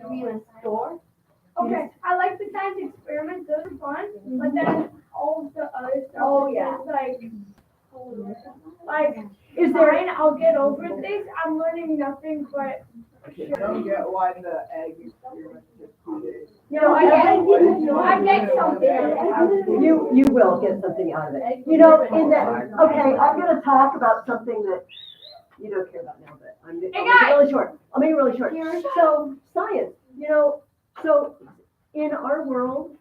to be in a store. Okay, I like the science experiments, those are fun, but then all the other stuff Oh, is yeah. just like, is there fine, I'll get over this, I'm learning nothing but I don't get why the egg experiment took 2 days. No, I get something. You will get something out of it. You know, in that, okay, I'm gonna talk about something that you don't care about now, but I'll make it really short. I'll make it really short. So, science, you know, so in our world,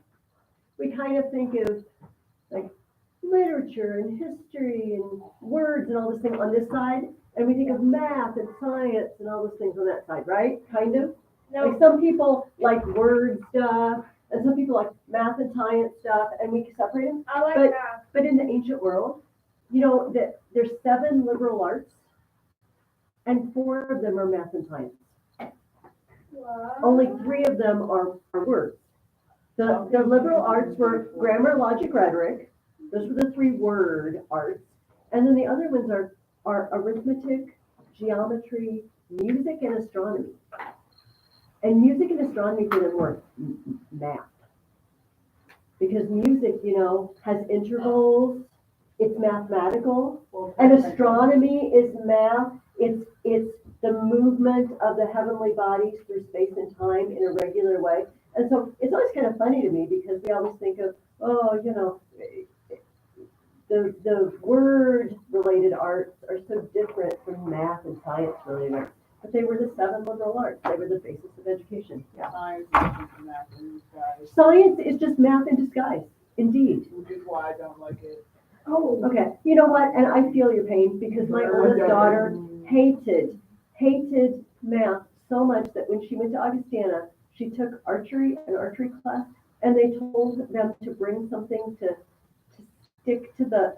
we kind of think of like literature and history and words and all this thing on this side, and we think of math and science and all those things on that side, right? Kind of. No. Like some people like word stuff, and some people like math and science stuff, and we can separate them. I like But- that. But in the ancient world, you know that there's 7 liberal arts, and 4 of them are math and science. Wow. Only 3 of them are words. The liberal arts were grammar, logic, rhetoric. Those were the 3 word arts. And then the other ones are arithmetic, geometry, music, and astronomy. And music and astronomy for them were math. Because music, you know, has intervals, it's mathematical, and astronomy is math. It's the movement of the heavenly bodies through space and time in a regular way. And so it's always kind of funny to me because we always think of, oh, you know, the word related arts are so different from math and science related arts. But they were the 7 liberal arts. They were the basis of education. Yeah. Science is just math in disguise, Science is just math in disguise, indeed. which is why I don't like it. Oh, okay. You know what? And I feel your pain because my oldest daughter hated math so much that when she went to Augustana, she took an archery class, and they told them to bring something to stick to the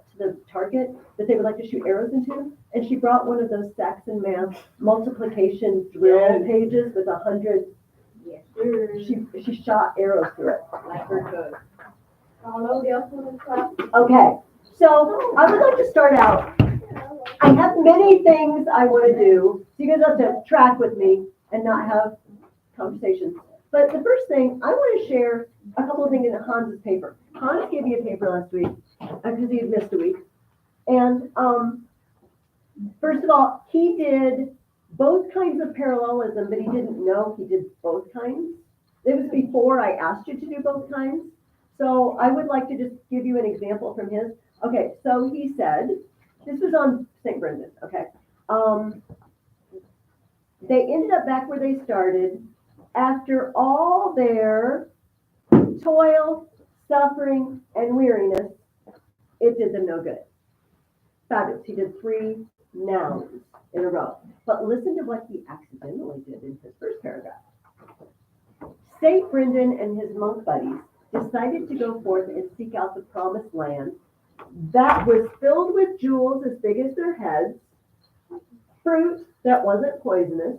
target that they would like to shoot arrows into. And she brought one of those Saxon math multiplication drill pages with 100. Yes. She shot arrows through it. Let her cook. Okay, so I would like to start out. I have many things I want to do, so you guys have to track with me and not have conversations. But the first thing, I want to share a couple of things in Hans's paper. Hans gave me a paper last week because he had missed a week. And first of all, he did both kinds of parallelism, but he didn't know he did both kinds. It was before I asked you to do both kinds. So I would like to just give you an example from his. Okay, so he said, this was on St. Brendan, okay. They ended up back where they started after all their toil, suffering, and weariness. It did them no good. Fabulous. He did 3 nouns in a row. But listen to what he accidentally did in his first paragraph. St. Brendan and his monk buddies decided to go forth and seek out the promised land that was filled with jewels as big as their heads, fruit that wasn't poisonous,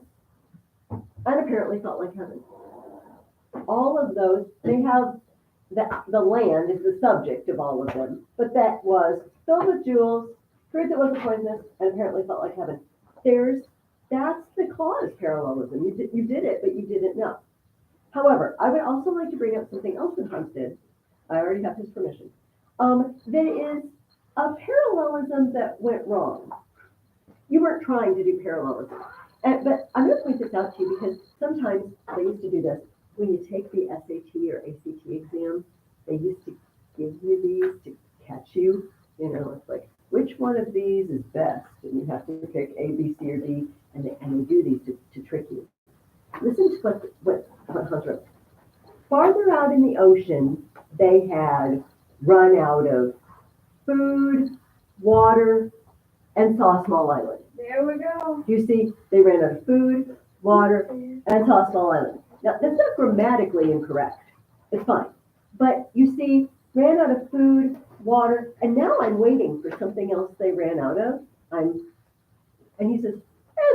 and apparently felt like heaven. All of those, they have, the land is the subject of all of them, but that was filled with jewels, fruit that wasn't poisonous, and apparently felt like heaven. That's the cause parallelism. You did it, but you didn't know. However, I would also like to bring up something else that Hans did. I already have his permission. There is a parallelism that went wrong. You weren't trying to do parallelism. But I'm going to point this out to you because sometimes they used to do this. When you take the SAT or ACT exam, they used to give you these to catch you. You know, it's like, which one of these is best? And you have to pick A, B, C, or D, and they do these to trick you. Listen to what Hans wrote. Farther out in the ocean, they had run out of food, water, and saw a small island. There we go. You see, they ran out of food, water, and saw a small island. Now, that's not grammatically incorrect. It's fine. But you see, ran out of food, water, and now I'm waiting for something else they ran out of. And he says,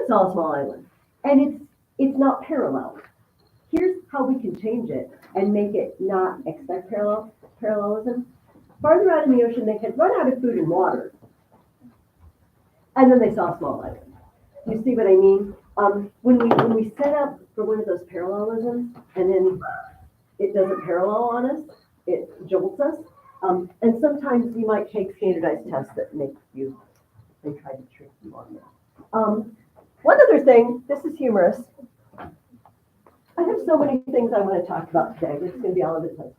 it's all a small island. And it's not parallel. Here's how we can change it and make it not expect parallelism. Farther out in the ocean, they had run out of food and water. And then they saw a small island. You see what I mean? When we set up for one of those parallelisms, and then it doesn't parallel on us, it jolts us. And sometimes you might take standardized tests that make you, they try to trick you on that. One other thing, this is humorous. I have so many things I want to talk about today. It's going to be all over the place.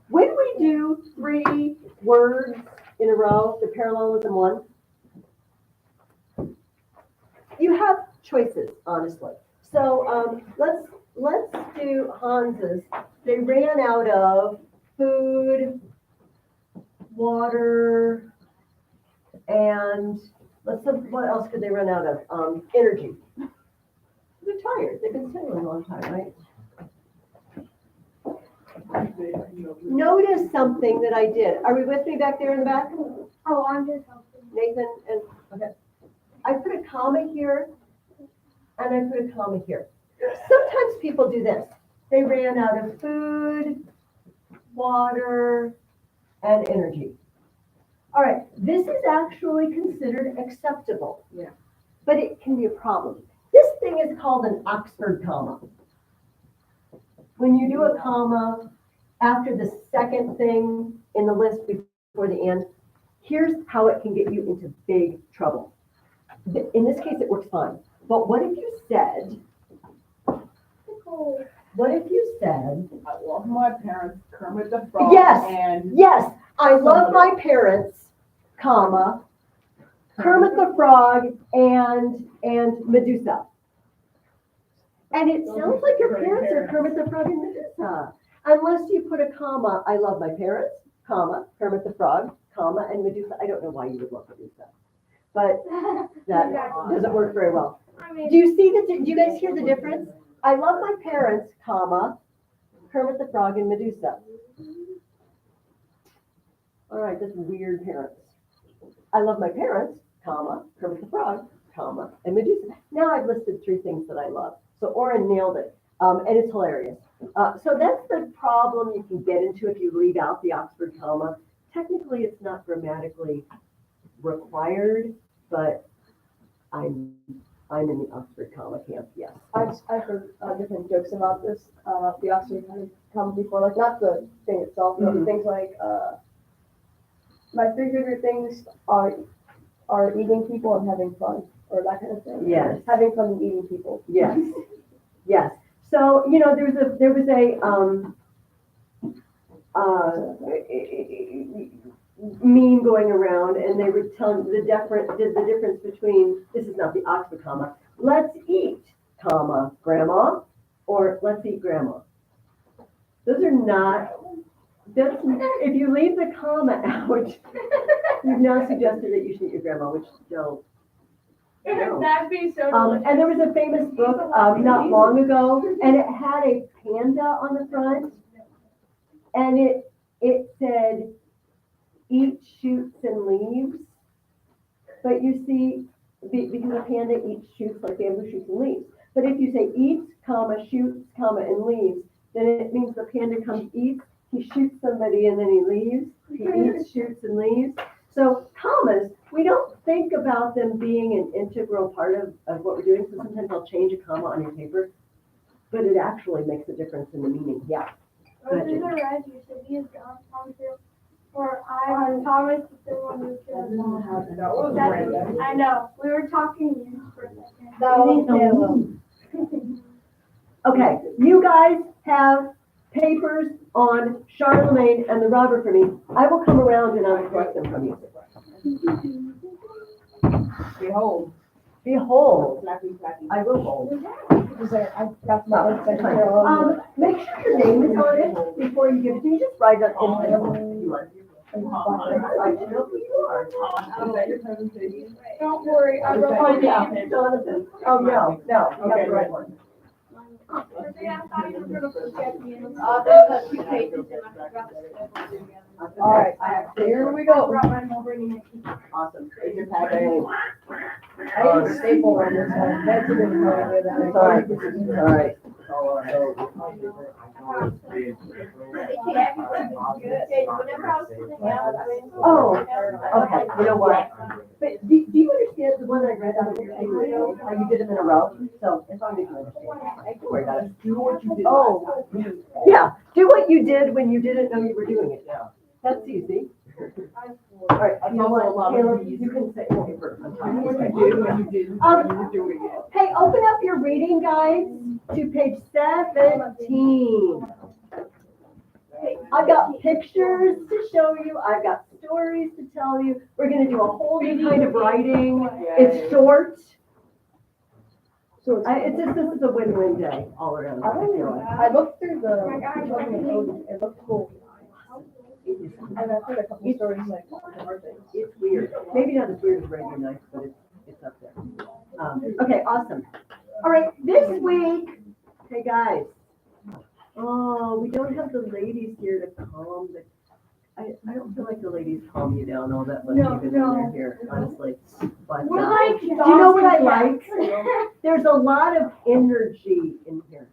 When we do 3 words in a row, the parallelism one, you have choices, honestly. So let's do Hans's. They ran out of food, water, and what else could they run out of? Energy. They're tired. They've been sailing a long time, right? Notice something that I did. Are we with me back there in the back? Oh, I'm just helping. Nathan and, okay. I put a comma here, and I put a comma here. Sometimes people do this. They ran out of food, water, and energy. All right, this is actually considered acceptable. Yeah. But it can be a problem. This thing is called an Oxford comma. When you do a comma after the second thing in the list before the end, here's how it can get you into big trouble. In this case, it works fine. But what if you said, I love my parents, Kermit the Frog, Yes. and yes, I love my parents, comma, Kermit the Frog and Medusa. And it sounds like your parents are Kermit the Frog and Medusa. Unless you put a comma, I love my parents, comma, Kermit the Frog, comma, and Medusa. I don't know why you would love Medusa, but that doesn't work very well. Do you see do you guys hear the difference? I love my parents, comma, Kermit the Frog and Medusa. All right, that's weird parents. I love my parents, comma, Kermit the Frog, comma, and Medusa. Now I've listed 3 things that I love. So Oren nailed it, and it's hilarious. So that's the problem you can get into if you leave out the Oxford comma. Technically, it's not grammatically required, but I'm in the Oxford comma camp, yes. I've heard different jokes about this, the Oxford comma before, like not the thing itself, but things like, my 3 favorite things are eating people and having fun, or that kind of thing. Yes. Having fun and eating people. Yes, yes. So, there was a meme going around, and they were telling the difference between, this is not the Oxford comma, let's eat, comma, grandma, or let's eat grandma. Those are not, if you leave the comma out, you've now suggested that you should eat your grandma, which don't. No. That'd be so delicious. And there was a famous book not long ago, and it had a panda on the front, and it said, eat shoots and leaves. But you see, because a panda eats shoots like bamboo shoots and leaves. But if you say eats, comma, shoots, comma, and leaves, then it means the panda comes, eats, he shoots somebody, and then he leaves. He eats, shoots, and leaves. So commas, we don't think about them being an integral part of what we're doing. So sometimes I'll change a comma on your paper, but it actually makes a difference in the meaning. Yeah. Or through the red, you said he is John Thompson, or I'm Thomas, the one who killed his mom. that was random. I know, we were talking for a second. That was Okay, you guys have papers on Charlemagne and the robber for me. I will come around and I will collect them from you. Behold. Behold, Slappy, slappy. I will hold. I got my website here. Make sure your name is on it before you give it to me. Just write it in pencil if you want. I should know who you are. Was that your presentation? Don't worry, I wrote my name. Jonathan. Oh, no, you have the right one. I thought you were gonna forget me. There's 2 pages and I forgot to put them together. All right, here we go. Brought my mom bringing it. Awesome. Raise your packet. I use a staple on this one. That's a good point. It's all right. It's all right. Oh, okay, you know what? But do you understand the one I read out of your paper, how you did them in a row? So as long as you understand, don't worry about it. Do what you did. Oh, yeah, do what you did when you didn't know you were doing it. That's easy. All right, you know what, Caleb, you can say paper. I'm talking. What you did when you didn't know you were doing it. Hey, open up your reading guides to page 17. I've got pictures to show you. I've got stories to tell you. We're going to do a whole new kind of writing. It's short. So It's just, this is a win-win day all around. I feel like. I looked through it looked cool. And I've heard a couple stories like more things. It's weird. Maybe not as weird as regular nights, but it's up there. Okay, awesome. All right, this week, hey guys. Oh, we don't have the ladies here to calm the. I don't feel like the ladies calm you down all that much even when they're here, honestly. But We're like, do you know what I like? There's a lot of energy in here.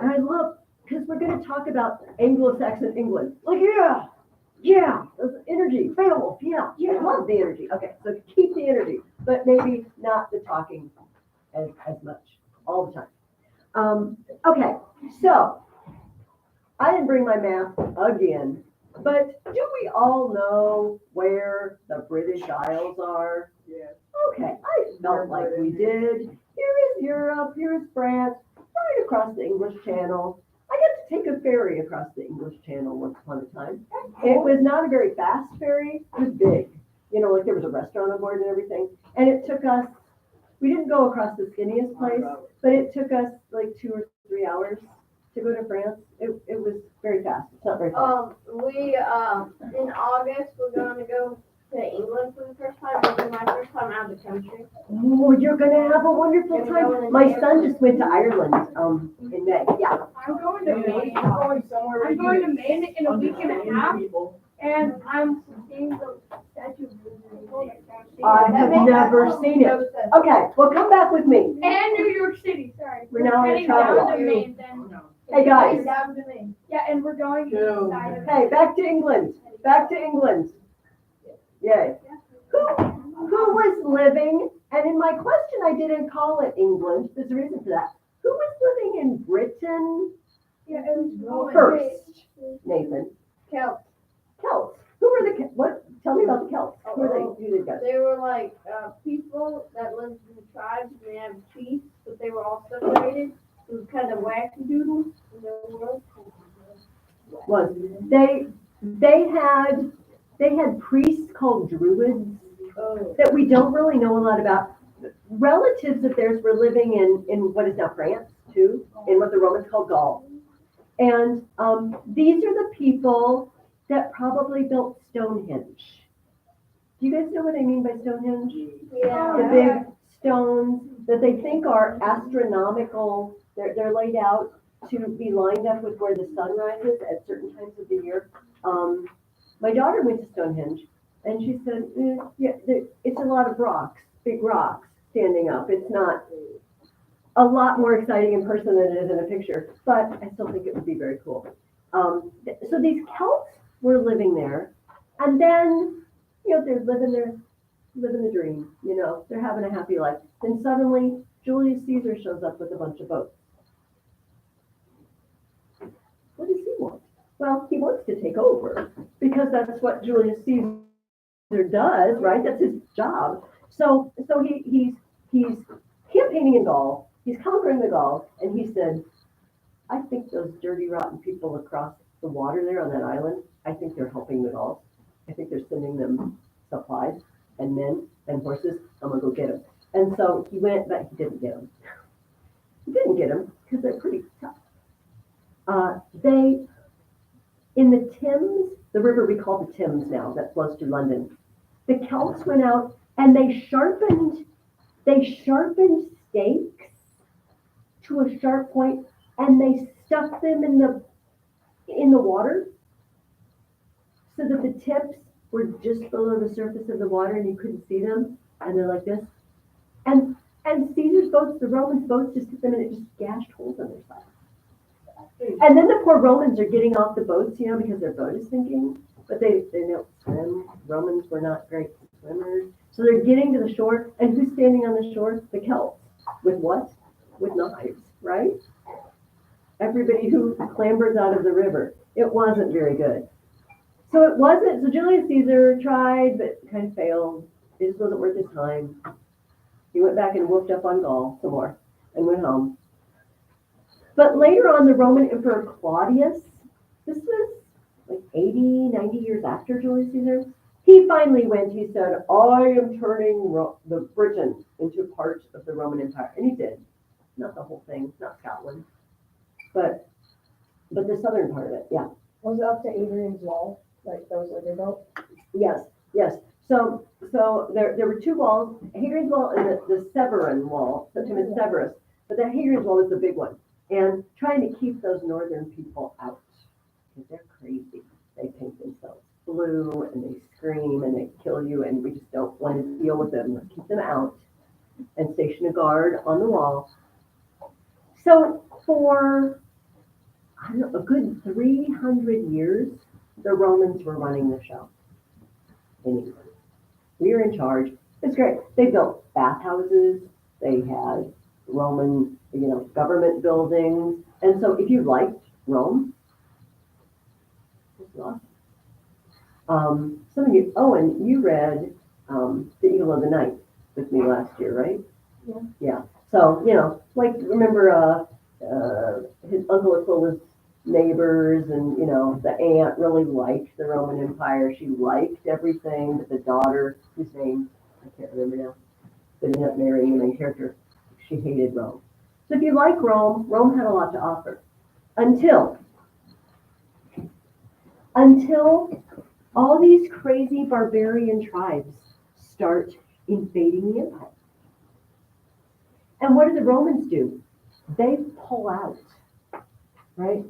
And I love, because we're going to talk about Anglo-Saxon England. Like, yeah, there's energy, Beowulf, yeah, I love the energy. Okay, so keep the energy, but maybe not the talking as much all the time. Okay, so I didn't bring my map again, but do we all know where the British Isles are? Yeah. Okay, I felt like we did. Here is Europe, here is France, right across the English Channel. I got to take a ferry across the English Channel once upon a time. It was not a very fast ferry, it was big. You know, like there was a restaurant on board and everything. And it took us, we didn't go across the skinniest place, but it took us like 2 or 3 hours to go to France. It was very fast, it's not very fast. We, in August, we're going to go to England for the first time. This is my first time out of the country. Oh, you're gonna have a wonderful time. My son just went to Ireland, in May, yeah. I'm going to Maine. I'm going somewhere. I'm going to Maine in a week and a half, People. and I'm seeing the Statue of Liberty. I have never seen it. Okay, well, come back with me. And New York City, sorry. We're now in heading trouble. down to Maine then. Hey, guys. Down to Maine. Yeah, and we're going Go. inside of Hey, back to England, back to England. Yay. Who was living, and in my question, I didn't call it England, there's a reason for that. Who was living in Britain Yeah, it was first? Nathan. Celts. Celts. Who were the, what, tell me about the Celts. Who are they, who did that? They were like people that lived in the tribes, and they had chiefs, but they were all separated. It was kind of wackadoodle in their world. Was, they had priests called druids Oh. that we don't really know a lot about. Relatives of theirs were living in what is now France, too, in what the Romans called Gaul. And these are the people that probably built Stonehenge. Do you guys know what I mean by Stonehenge? Yeah. The big stones that they think are astronomical. They're laid out to be lined up with where the sun rises at certain times of the year. My daughter went to Stonehenge, and she said, it's a lot of rocks, big rocks standing up. It's not a lot more exciting in person than it is in a picture, but I still think it would be very cool. So these Celts were living there, and then, they're living the dream, they're having a happy life. Then suddenly, Julius Caesar shows up with a bunch of boats. What does he want? Well, he wants to take over, because that's what Julius Caesar does, right? That's his job. So he's campaigning in Gaul, he's conquering the Gauls, and he said, I think those dirty, rotten people across the water there on that island, I think they're helping the Gauls. I think they're sending them supplies and men and horses. I'm gonna go get them. And so he went, but he didn't get them. He didn't get them because they're pretty tough. In the Thames, the river we call the Thames now, that flows through London, the Celts went out and they sharpened stakes to a sharp point, and they stuck them in the water so that the tips were just below the surface of the water and you couldn't see them, and they're like this. And Caesar's boats, the Romans' boats, just hit them and it just gashed holes on their side. And then the poor Romans are getting off the boats, because their boat is sinking, but they don't swim. Romans were not great swimmers. So they're getting to the shore, and who's standing on the shore? The Celts. With what? With knives, right? Everybody who clambers out of the river. It wasn't very good. So Julius Caesar tried, but kind of failed. It just wasn't worth his time. He went back and whooped up on Gaul some more and went home. But later on, the Roman Emperor Claudius, this was like 80, 90 years after Julius Caesar, he finally went, he said, I am turning the Britain into part of the Roman Empire. And he did. Not the whole thing, not Scotland, but the southern part of it, yeah. Was it up to Adrian's wall? Like those later built? Yes. So there were two walls, Hadrian's Wall and the Severan Wall, sometimes Severus, but the Hadrian's Wall is the big one. And trying to keep those northern people out, because they're crazy. They paint themselves blue, and they scream, and they kill you, and we just don't want to deal with them. Let's keep them out and station a guard on the wall. So for, I don't know, a good 300 years, the Romans were running the show in England. We were in charge. It's great. They built bathhouses. They had Roman, government buildings. And so if you liked Rome, it was awesome. Some of you, and you read The Eagle of the Night with me last year, right? Yeah. Yeah. So, remember his Uncle Aquila's neighbors, and, the aunt really liked the Roman Empire. She liked everything, but the daughter, whose name I can't remember now, but ended up marrying the main character, she hated Rome. So if you like Rome, Rome had a lot to offer. Until all these crazy barbarian tribes start invading the empire. And what do the Romans do? They pull out, right?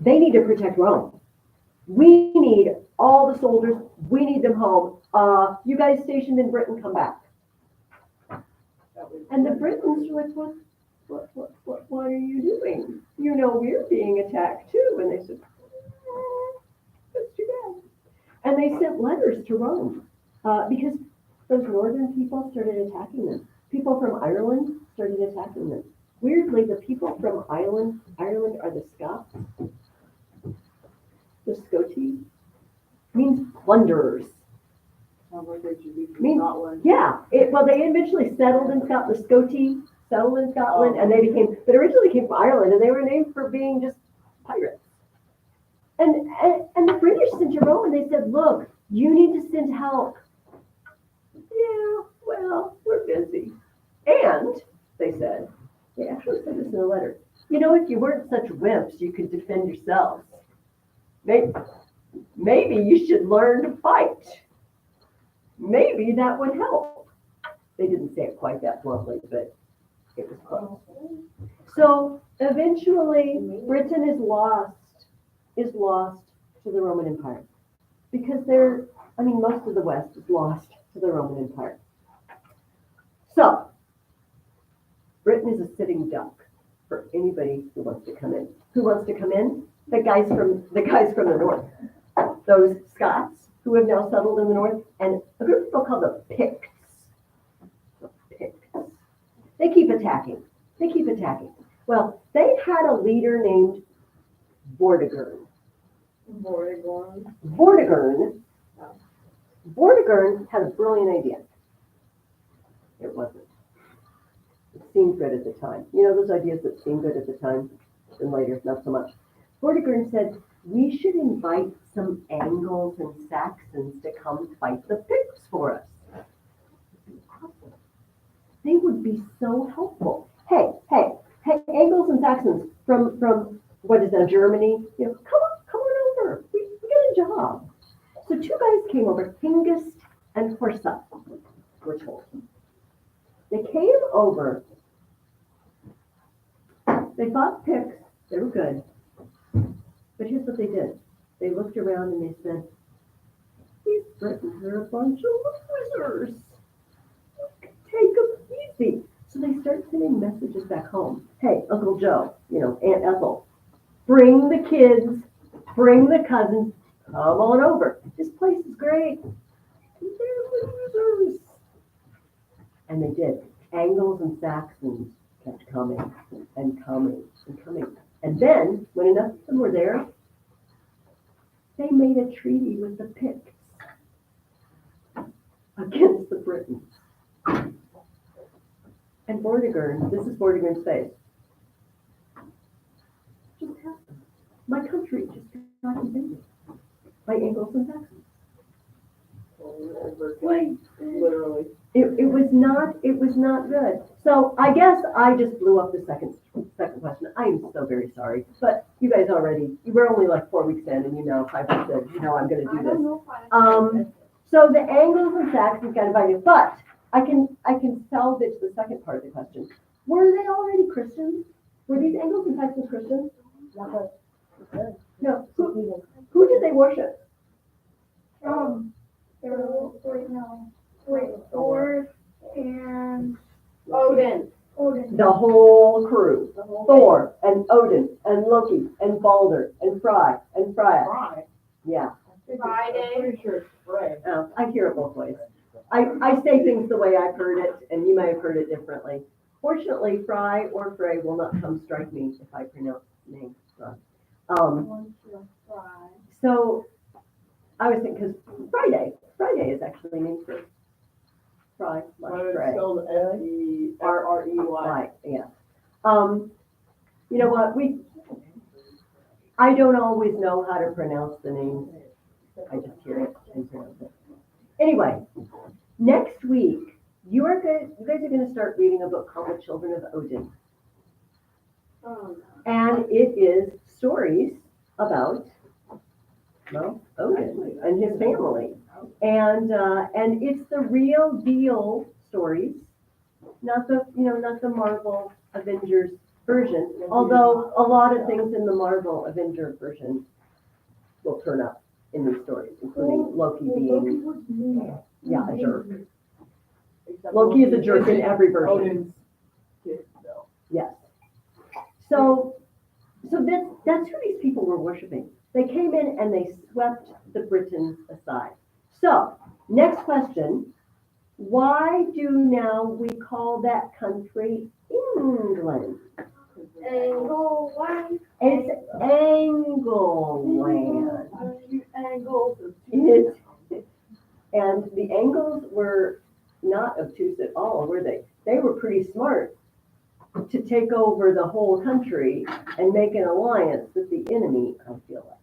They need to protect Rome. We need all the soldiers. We need them home. You guys stationed in Britain, come back. And the Britons were like, what are you doing? We're being attacked too. And they said, that's too bad. And they sent letters to Rome because those northern people started attacking them. People from Ireland started attacking them. Weirdly, the people from Ireland are the Scots. The Scoti means plunderers. Sounds like they should be from Means- Scotland. Yeah, they eventually settled in Scotland. The Scoti settled in Scotland, and they but originally came from Ireland, and they were named for being just pirates. And the British sent to Rome, and they said, look, you need to send help. Yeah, well, we're busy. And they said, they actually said this in a letter, if you weren't such wimps, you could defend yourselves. Maybe you should learn to fight. Maybe that would help. They didn't say it quite that bluntly, but it was close. So eventually, Britain is lost to the Roman Empire, because most of the West is lost to the Roman Empire. So Britain is a sitting duck for anybody who wants to come in. Who wants to come in? The guys from the north. Those Scots who have now settled in the north, and a group of people called the Picts. The Picts. They keep attacking. Well, they had a leader named Vortigern. Vortigern had a brilliant idea. It wasn't. It seemed good at the time. Those ideas that seem good at the time, and later, not so much. Vortigern said, we should invite some Angles and Saxons to come fight the Picts for us. They would be so helpful. Hey, Angles and Saxons from what is that, Germany? Come on over. We got a job. So two guys came over, Hengist and Horsa, we're told. They came over. They fought Picts. They were good. But here's what they did. They looked around and they said, these Britons are a bunch of losers. Take them easy. So they start sending messages back home. Hey, Uncle Joe, Aunt Ethel, bring the kids, bring the cousins, come on over. This place is great. They're losers. And they did. Angles and Saxons kept coming and coming and coming. And then, when enough of them were there, they made a treaty with the Picts against the Britons. And Vortigern, this is Vortigern's face. Just happened. My country just got invaded by Angles and Saxons. Like, literally. It was not good. So I guess I just blew up the second question. I am so very sorry. But you guys you were only like 4 weeks in, and you know, 5 weeks in, you know I'm going to do this. So the Angles and Saxons got invited, but I can salvage the second part of the question. Were they already Christians? Were these Angles and Saxons Christians? No. Who did they worship? Thor and Odin. The whole crew. Thor and Odin and Loki and Balder and Frey and Freya. Right. Yeah. Friday. I'm pretty sure it's Frey. Oh, I hear it both ways. I say things the way I've heard it, and you may have heard it differently. Fortunately, Frey or Frey will not come strike me if I pronounce names wrong. So I was thinking, because Friday is actually named for Frey, But like it's Frey. spelled F-E-R-R-E-Y. Right, yeah. You know what, I don't always know how to pronounce the names. I just hear it and pronounce it. Anyway, next week, you guys are going to start reading a book called The Children of Odin. And it is stories about, well, Odin and his family. And it's the real deal stories, not the Marvel Avengers version, although a lot of things in the Marvel Avenger version will turn up in these stories, including Loki being, a jerk. Except Loki is a jerk in every version. Odin's kid, though. Yes. So that's who these people were worshiping. They came in and they swept the Britons aside. So, next question. Why do now we call that country England? Engleland. It's Angleland. Angles. And the Angles were not obtuse at all, were they? They were pretty smart to take over the whole country and make an alliance with the enemy, I feel like.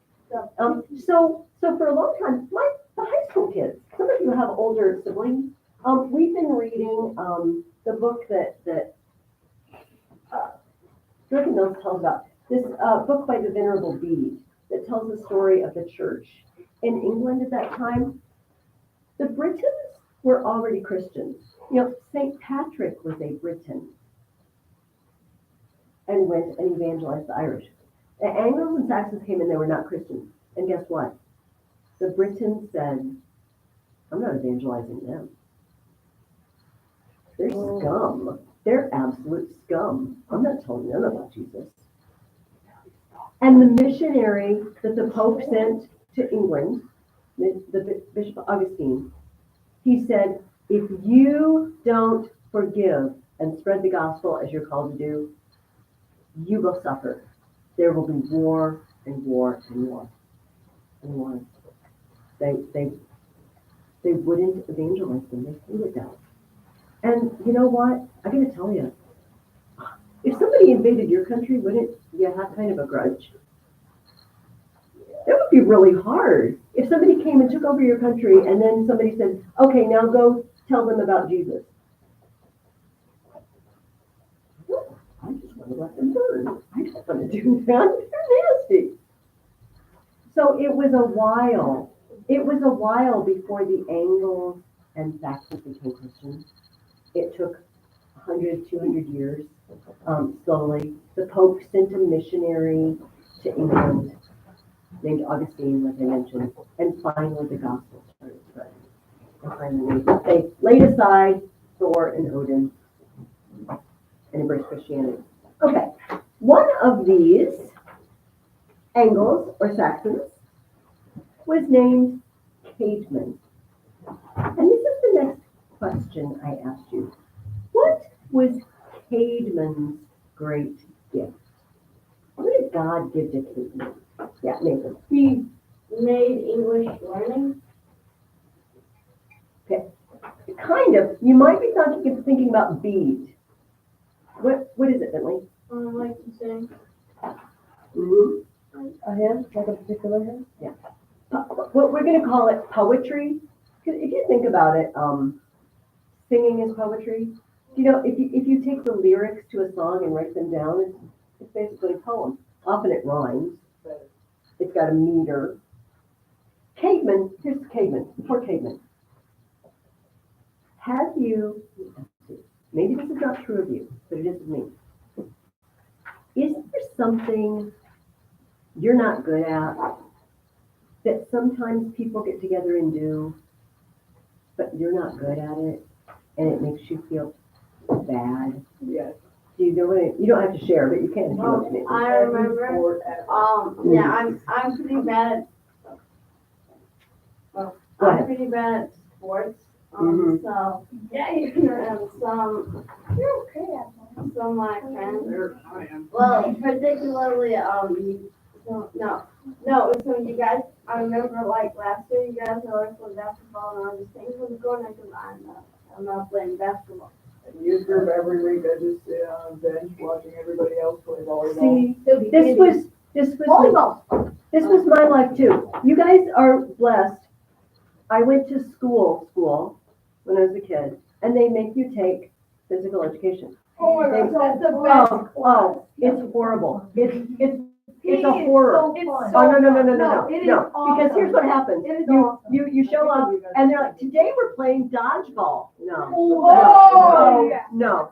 So for a long time, the high school kids, some of you have older siblings. We've been reading the book that Jordan Mills tells about. This book by the Venerable Bede that tells the story of the church in England at that time. The Britons were already Christians. You know, St. Patrick was a Briton and went and evangelized the Irish. The Angles and Saxons came in, they were not Christians. And guess what? The Britons said, I'm not evangelizing them. They're scum. They're absolute scum. I'm not telling them about Jesus. And the missionary that the Pope sent to England, the Bishop Augustine, he said, if you don't forgive and spread the gospel as you're called to do, you will suffer. There will be war and war and war and war. They wouldn't evangelize them. They hated that. And you know what? I gotta tell you, if somebody invaded your country, wouldn't you have kind of a grudge? That would be really hard. If somebody came and took over your country and then somebody said, okay, now go tell them about Jesus. I just want to let them burn. I don't want to do that. They're nasty. So it was a while. It was a while before the Angles and Saxons became Christians. It took 100, 200 years, slowly. The Pope sent a missionary to England named Augustine, like I mentioned, and finally the gospel started spreading. And finally, they laid aside Thor and Odin and embraced Christianity. Okay, one of these Angles or Saxons was named caveman. And this is the next question I asked you. What was Caedmon's great gift? What did God give to Caedmon? Yeah, Nathan. He made English learning. Kind of. You might be thinking about bead. What is it, Bentley? Like you say. Mm-hmm. A hymn, like a particular hymn? What we're going to call it poetry. Because if you think about it, singing is poetry. You know, if you take the lyrics to a song and write them down, it's basically a poem. Often it rhymes. It's got a meter. Caveman, here's Caveman, poor Caveman. Have you, maybe this is not true of you, but it is of me. Is there something you're not good at that sometimes people get together and do, but you're not good at it, and it makes you feel bad? Yes. Do you know what you don't have to share, but you can if you want to. I remember. Yeah, I'm pretty bad at. Go ahead. I'm pretty bad at sports. Mhm. So yeah, you can have some. You're okay at some of my friends. I am. Well, particularly so, no, it's when you guys. I remember like last year, you guys were always playing basketball, and I was just thinking from the corner because I'm not playing basketball. In youth group every week, I just sit on a bench watching everybody else play volleyball. See, this was my life too. You guys are blessed. I went to school when I was a kid, and they make you take physical education. Oh my They- gosh, that's the best. Oh, it's horrible. It's a horror. It's Oh, so no. it is Because awesome. here's what happens. It is You, awesome. you show up and they're like, today we're playing dodgeball. Oh, No.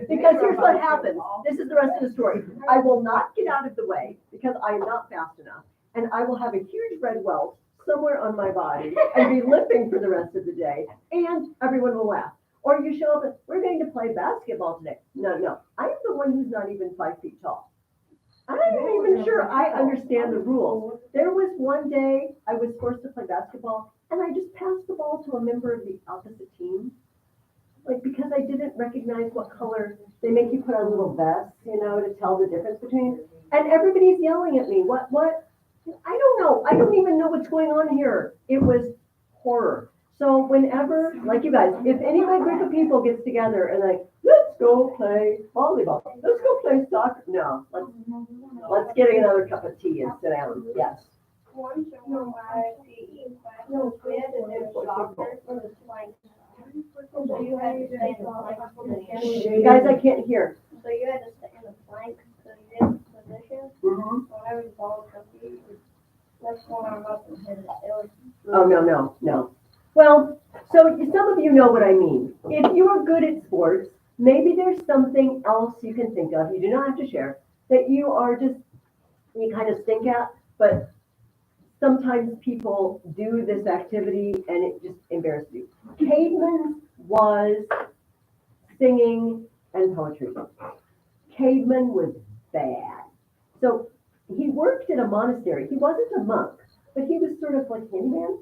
Because here's what happens. This is the rest of the story. I will not get out of the way because I am not fast enough. And I will have a huge red welt somewhere on my body and be limping for the rest of the day. And everyone will laugh. Or you show up and we're going to play basketball today. No. I am the one who's not even 5 feet tall. I'm not even sure I understand the rules. There was one day I was forced to play basketball and I just passed the ball to a member of the opposite team. Like, because I didn't recognize what color, they make you put on little vests, to tell the difference between, and everybody's yelling at me. What? I don't know. I don't even know what's going on here. It was horror. So whenever, like you guys, if any of my group of people gets together and like, let's go play volleyball, let's go play soccer. No, let's get another cup of tea and sit down. Yes. Once in my PE class, we had to do soccer for the plank. So you had to stay in the plank. Guys, I can't hear. So you had to stay in the plank, so you did the position. Mm-hmm. Whenever the ball comes to you, let's one arm up and hit it. It was Oh, no. Well, so some of you know what I mean. If you are good at sports, maybe there's something else you can think of. You do not have to share that you kind of stink at, but sometimes people do this activity and it just embarrasses you. Caedmon was singing and poetry. Caedmon was bad. So he worked in a monastery. He wasn't a monk, but he was sort of like handyman,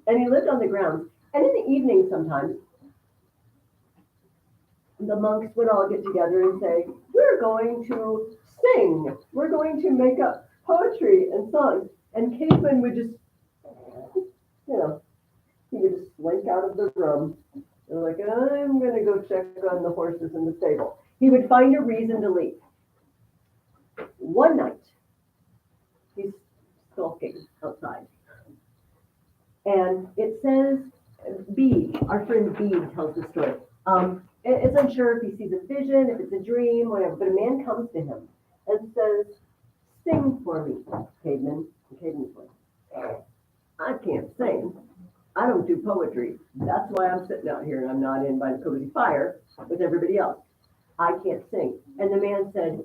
and he lived on the grounds. And in the evening sometimes, the monks would all get together and say, we're going to sing. We're going to make up poetry and songs. And Caedmon would just, he would just slink out of the room. And like, I'm going to go check on the horses in the stable. He would find a reason to leave. One night, he's skulking outside. And it says, Bede, our friend Bede tells the story. It's unsure if he sees a vision, if it's a dream, whatever, but a man comes to him and says, sing for me, Caedmon. And Caedmon's like, I can't sing. I don't do poetry. That's why I'm sitting out here and I'm not in by the cozy fire with everybody else. I can't sing. And the man said,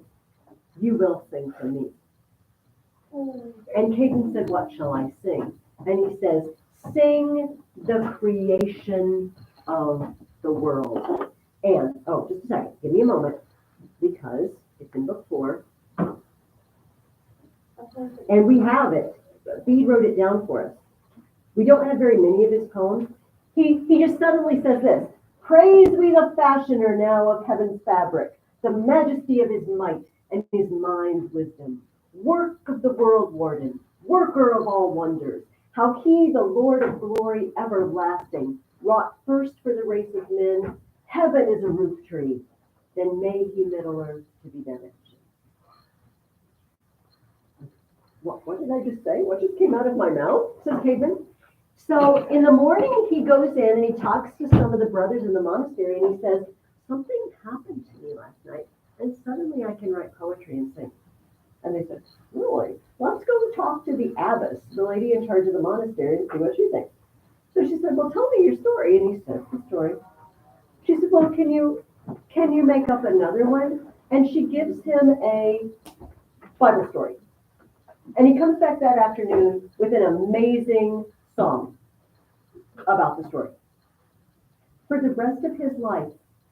you will sing for me. And Caedmon said, what shall I sing? And he says, sing the creation of the world. And, just a second, give me a moment, because it's in book 4. And we have it. Bede wrote it down for us. We don't have very many of his poems. He just suddenly says this: praise we the fashioner now of heaven's fabric, the majesty of his might and his mind's wisdom, work of the world warden, worker of all wonders, how he, the Lord of glory everlasting, wrought first for the race of men, heaven is a roof tree, then made he middle earth to be damaged. What did I just say? What just came out of my mouth? Says Caveman. So in the morning he goes in and he talks to some of the brothers in the monastery and he says, something happened to me last night and suddenly I can write poetry and sing. And they said, really? Let's go talk to the abbess, the lady in charge of the monastery, and see what she thinks. So she said, well, tell me your story. And he said, the story. She said, well, can you make up another one? And she gives him a Bible story. And he comes back that afternoon with an amazing song about the story. For the rest of his life,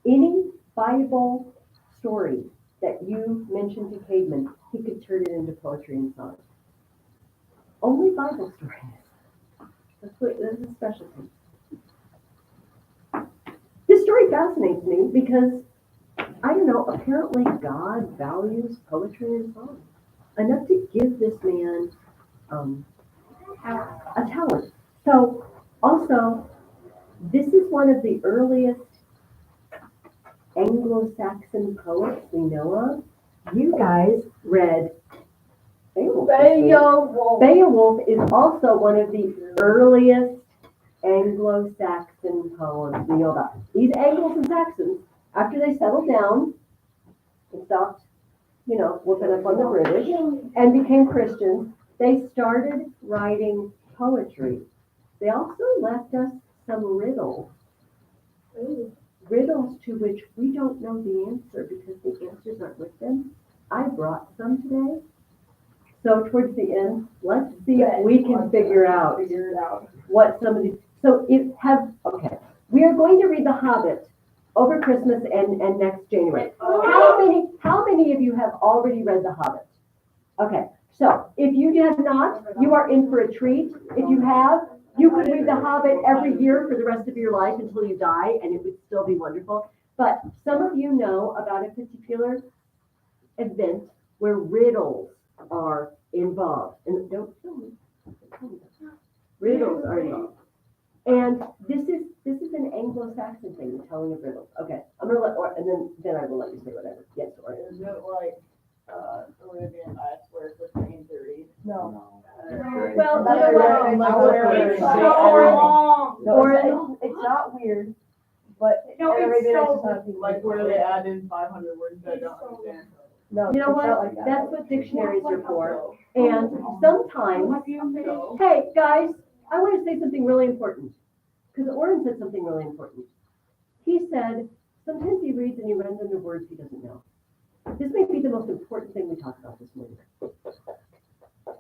any Bible story that you mentioned to Caveman, he could turn it into poetry and song. Only Bible stories. That's a specialty. This story fascinates me because, I don't know, apparently God values poetry and song enough to give this man a talent. So, also, this is one of the earliest Anglo-Saxon poets we know of. You guys read Beowulf. Beowulf is also one of the earliest Anglo-Saxon poems we know about. These Angles and Saxons, after they settled down and stopped, whooping up on the British and became Christians, they started writing poetry. They also left us some riddles. Riddles to which we don't know the answer because the answers aren't with them. I brought some today. So towards the end, let's see if we can figure out what some of these. So we are going to read The Hobbit over Christmas and next January. How many of you have already read The Hobbit? Okay, so if you have not, you are in for a treat. If you have, you could read The Hobbit every year for the rest of your life until you die, and it would still be wonderful. But some of you know about a particular event where riddles are involved. And don't tell me. Riddles are involved. And this is an Anglo-Saxon thing, the telling of riddles. Okay, I'm gonna and then I will let you say whatever. Yes, or Is it like Arabian Nights where it's 15:30? No. well, It's not weird, but everybody Like where they add in 500 words that I don't understand. No, you know it's what? not like that. That's what dictionaries are for. And sometimes, hey guys, I want to say something really important because Oren said something really important. He said sometimes he reads and he runs into words he doesn't know. This may be the most important thing we talk about this morning.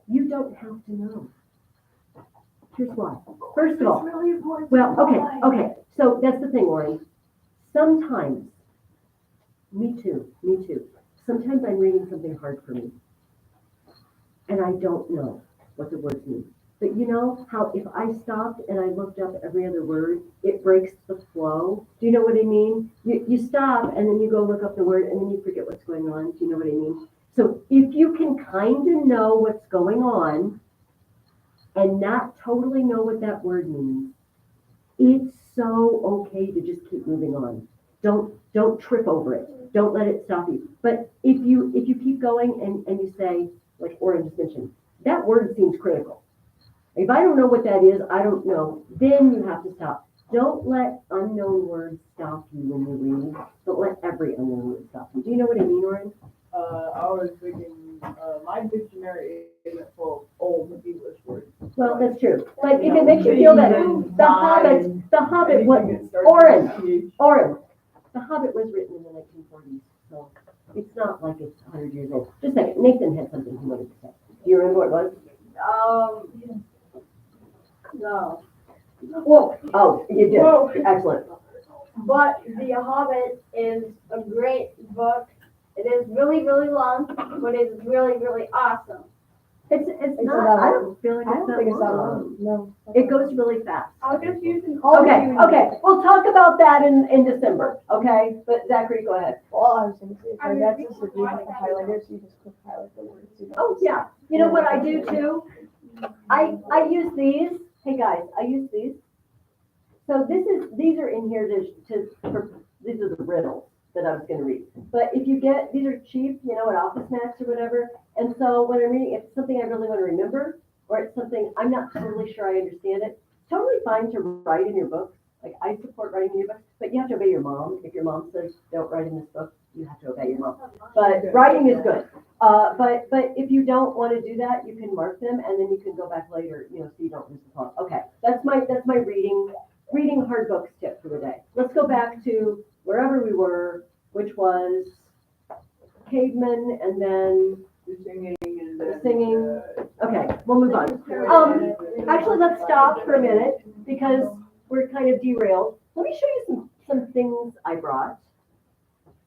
You don't have to know. Here's why. First of all, well, okay. So that's the thing, Oren. Sometimes, me too. Sometimes I'm reading something hard for me. And I don't know what the words mean. But you know how if I stopped and I looked up every other word, it breaks the flow? Do you know what I mean? You stop and then you go look up the word and then you forget what's going on. Do you know what I mean? So if you can kind of know what's going on and not totally know what that word means, it's so okay to just keep moving on. Don't trip over it. Don't let it stop you. But if you keep going and you say, like Oren just mentioned, that word seems critical. If I don't know what that is, I don't know, then you have to stop. Don't let unknown words stop you when you read. Don't let every unknown word stop you. Do you know what I mean, Oren? I was thinking, my dictionary isn't full of old English words. Well, that's true. But if it makes you feel better, The Hobbit was, Oren, The Hobbit was written in the 1940s, so it's not like it's 100 years old. Just a second, Nathan had something he wanted to say. Do you remember what it was? No. Whoa, oh, you did. Whoa. Excellent. But The Hobbit is a great book. It is really, really long, but it is really, really awesome. It's It's not, not I long. don't feel like I it's don't that think it's that long. long, no. It goes really fast. I'll just use an Okay, we'll talk about that in December, okay? But Zachary, go ahead. Well, I was gonna say, I for mean, next we is can if you have watch like that. highlighters, you just click highlight the words. You know. Oh, yeah, you know what I do too? I use these, hey guys, I use these. So these are in here these are the riddles that I was gonna read. But if you get, these are cheap, you know, at Office Max or whatever. And so when I'm reading, if it's something I really wanna remember, or it's something I'm not totally sure I understand it, totally fine to write in your book. Like I support writing in your book, but you have to obey your mom. If your mom says, don't write in this book, you have to obey your mom. But writing is good. But if you don't want to do that, you can mark them and then you can go back later, you know, so you don't lose the plot. Okay, that's my reading hard books tip for the day. Let's go back to wherever we were, which was cavemen and then The singing and then. Singing. Okay, we'll move on. Actually, let's stop for a minute because we're kind of derailed. Let me show you some things I brought.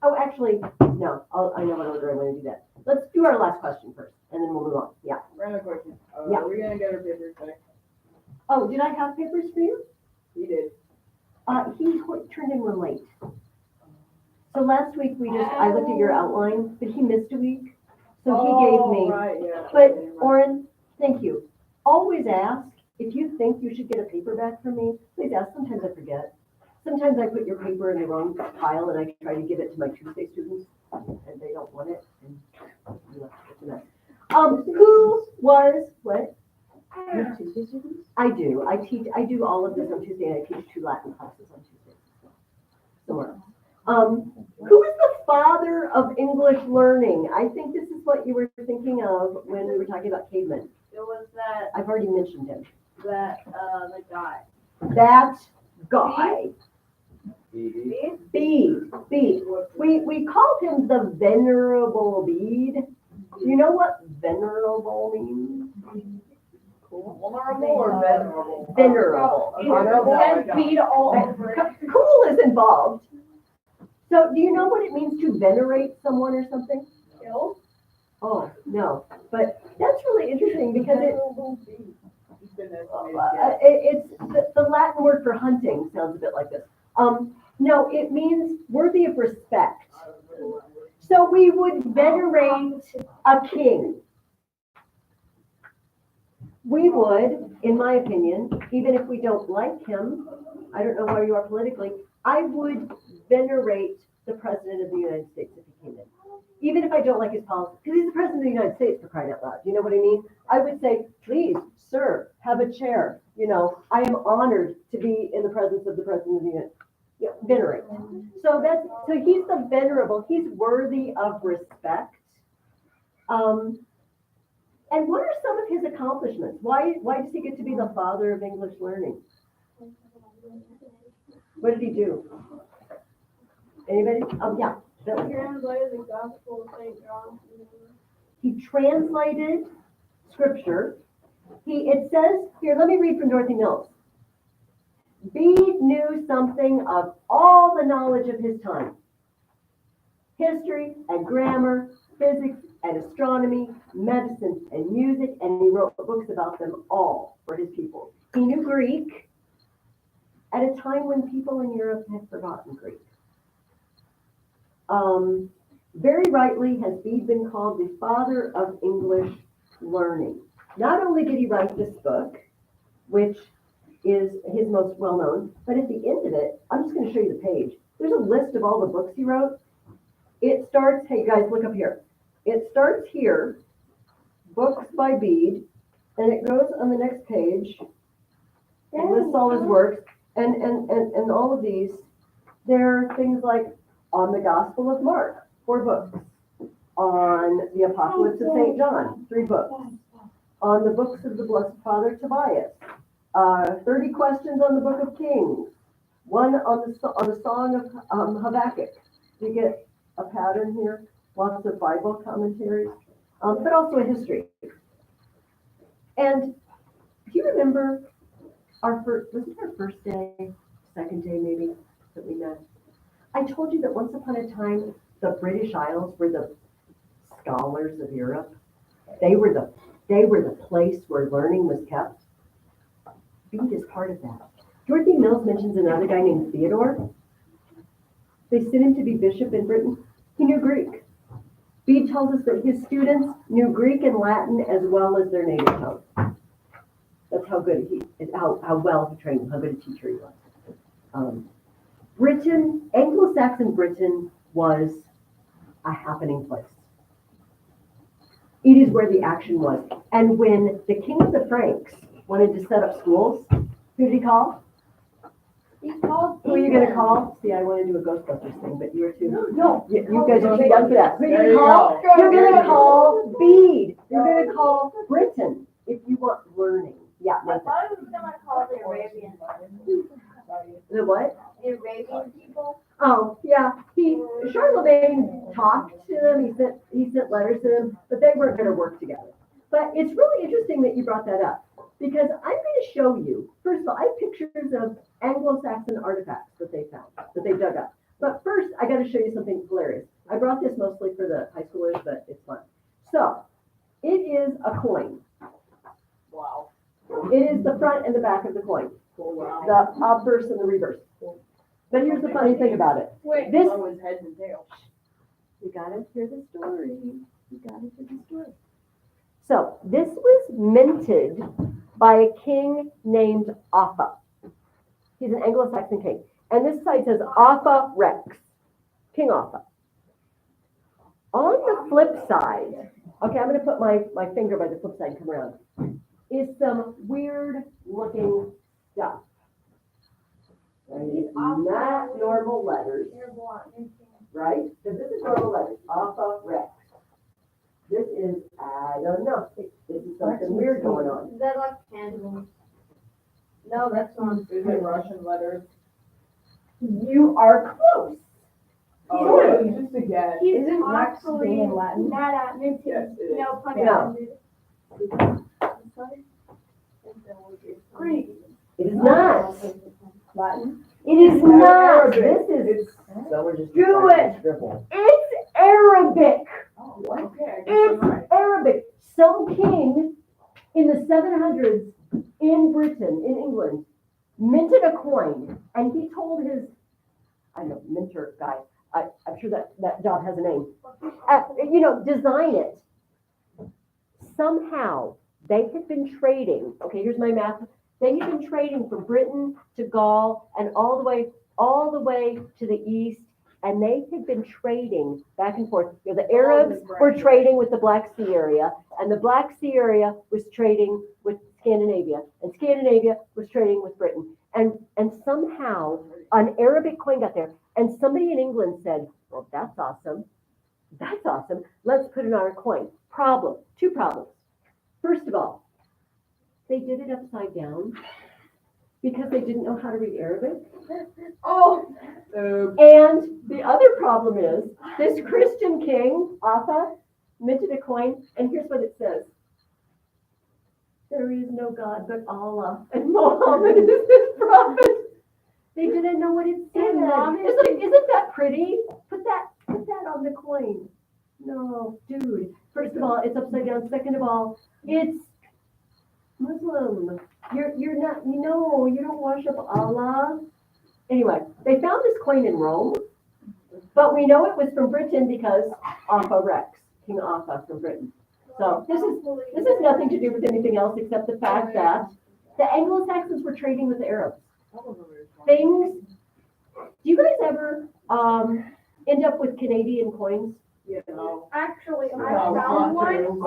Oh, actually, no, I know what order I want to do that. Let's do our last question first, and then we'll move on. Yeah. Random question. Yeah. Are we gonna get our papers back? Oh, did I have papers for you? We did. He turned in one late. So last week I looked at your outline, but he missed a week. So he gave me. Right, yeah. But Oren, thank you. Always ask, if you think you should get a paperback from me, please ask. Sometimes I forget. Sometimes I put your paper in the wrong pile and I try to give it to my Tuesday students and they don't want it. And it's a mess. Who was, what? You have Tuesday students? I do. I do all of this on Tuesday and I teach 2 Latin classes on Tuesday. Somewhere else. Who is the father of English learning? I think this is what you were thinking of when we were talking about cavemen. It was that, I've already mentioned him. the guy. That guy. Bede. Bede. We called him the Venerable Bede. Do you know what venerable means? Vulnerable or venerable? Venerable. Honorable. Said Pete all over it. Cool is involved. So do you know what it means to venerate someone or something? Ill. Oh, no. But that's really interesting because He's been there for me. it's the Latin word for hunting sounds a bit like this. No, it means worthy of respect. So we would venerate a king. We would, in my opinion, even if we don't like him, I don't know where you are politically, I would venerate the President of the United States if he came in. Even if I don't like his policy, because he's the President of the United States, for crying out loud. You know what I mean? I would say, please, sir, have a chair. You know, I am honored to be in the presence of the President of the United States. Yeah, venerate. So he's the venerable, he's worthy of respect. And what are some of his accomplishments? Why does he get to be the father of English learning? What did he do? Anybody? Oh, yeah. Bill. Translated the Gospel of St. John. He translated scripture. It says here, let me read from Dorothy Mills. Bede knew something of all the knowledge of his time. History and grammar, physics and astronomy, medicine and music, and he wrote books about them all for his people. He knew Greek at a time when people in Europe had forgotten Greek. Very rightly has Bede been called the father of English learning. Not only did he write this book, which is his most well-known, but at the end of it, I'm just going to show you the page. There's a list of all the books he wrote. It starts, hey guys, look up here. It starts here, books by Bede, and it goes on the next page. It lists all his works, and all of these, there are things like on the Gospel of Mark, 4 books. On the Apocalypse of St. John, 3 books. On the books of the Blessed Father Tobias, 30 questions on the Book of Kings, 1 on the Song of Habakkuk. You get a pattern here, lots of Bible commentaries, but also a history. And do you remember was it our first day, second day maybe, that we met? I told you that once upon a time, the British Isles were the scholars of Europe. They were the They were the place where learning was kept. Bede is part of that. Dorothy Mills mentions another guy named Theodore. They sent him to be bishop in Britain. He knew Greek. Bede tells us that his students knew Greek and Latin as well as their native tongue. That's how good how well he trained them, how good a teacher he was. Britain, Anglo-Saxon Britain was a happening place. It is where the action was. And when the king of the Franks wanted to set up schools, who did he call? He called. Who are you going to call? See, I want to do a Ghostbusters thing, but you're too. No. You guys are too young for that. Who are you There going to you call? go. You're going to call Bede. You're going to call Britain if you want learning. Yeah. I thought I was gonna call the Arabians. The what? The Arabian people. Oh, yeah. Charlemagne talked to them. He sent letters to them, but they weren't going to work together. But it's really interesting that you brought that up because I'm going to show you. First of all, I have pictures of Anglo-Saxon artifacts that they found, that they dug up. But first, I got to show you something hilarious. I brought this mostly for the high schoolers, but it's fun. So, it is a coin. Wow. It is the front and the back of the coin, Wow. the obverse and the reverse. But here's the funny thing about it. Wait, This- that was heads and tails. You gotta hear the story. You gotta hear the story. So this was minted by a king named Offa. He's an Anglo-Saxon king. And this side says Offa Rex, King Offa. On the flip side, okay, I'm gonna put my finger by the flip side and come around, is some weird looking stuff. It's not normal letters, right? Because this is normal letters, Offa Rex. This is, I don't know, this is something weird going on. Is that like candles? No, that's not. Is it Russian letters? You are close. Oh, it was just a guess. Isn't Rex thing in Latin? Not minted. Yes, it is. No, pun No. intended. Greek. It is not. Latin? It is not. Arabic. This is, So we're just. Do it. it's Arabic. Oh, okay, I guess It's I'm right. Arabic. Some king in the 700s in Britain, in England, minted a coin, and he told his, I don't know, minter guy, I'm sure that job has a name, design it. Somehow, they had been trading, okay, here's my math, they had been trading from Britain to Gaul and all the way to the east, and they had been trading back and forth. The Arabs were trading with the Black Sea area, and the Black Sea area was trading with Scandinavia, and Scandinavia was trading with Britain. And somehow an Arabic coin got there, and somebody in England said, well, that's awesome. That's awesome. Let's put it on our coin. Two problems. First of all, they did it upside down because they didn't know how to read Arabic. Oh, And the other problem is this Christian king, Offa, minted a coin, and here's what it says. There is no God but Allah, and Muhammad is his prophet. They didn't know what it said. It's like, isn't that pretty? Put that on the coin. No, dude. First of all, it's upside down. Second of all, it's Muslim. You're not, you don't worship Allah. Anyway, they found this coin in Rome, but we know it was from Britain because Offa Rex, King Offa from Britain. So this has nothing to do with anything else except the fact that the Anglo-Saxons were trading with the Arabs. Things. Do you guys ever end up with Canadian coins? you know. Actually, I No, found one.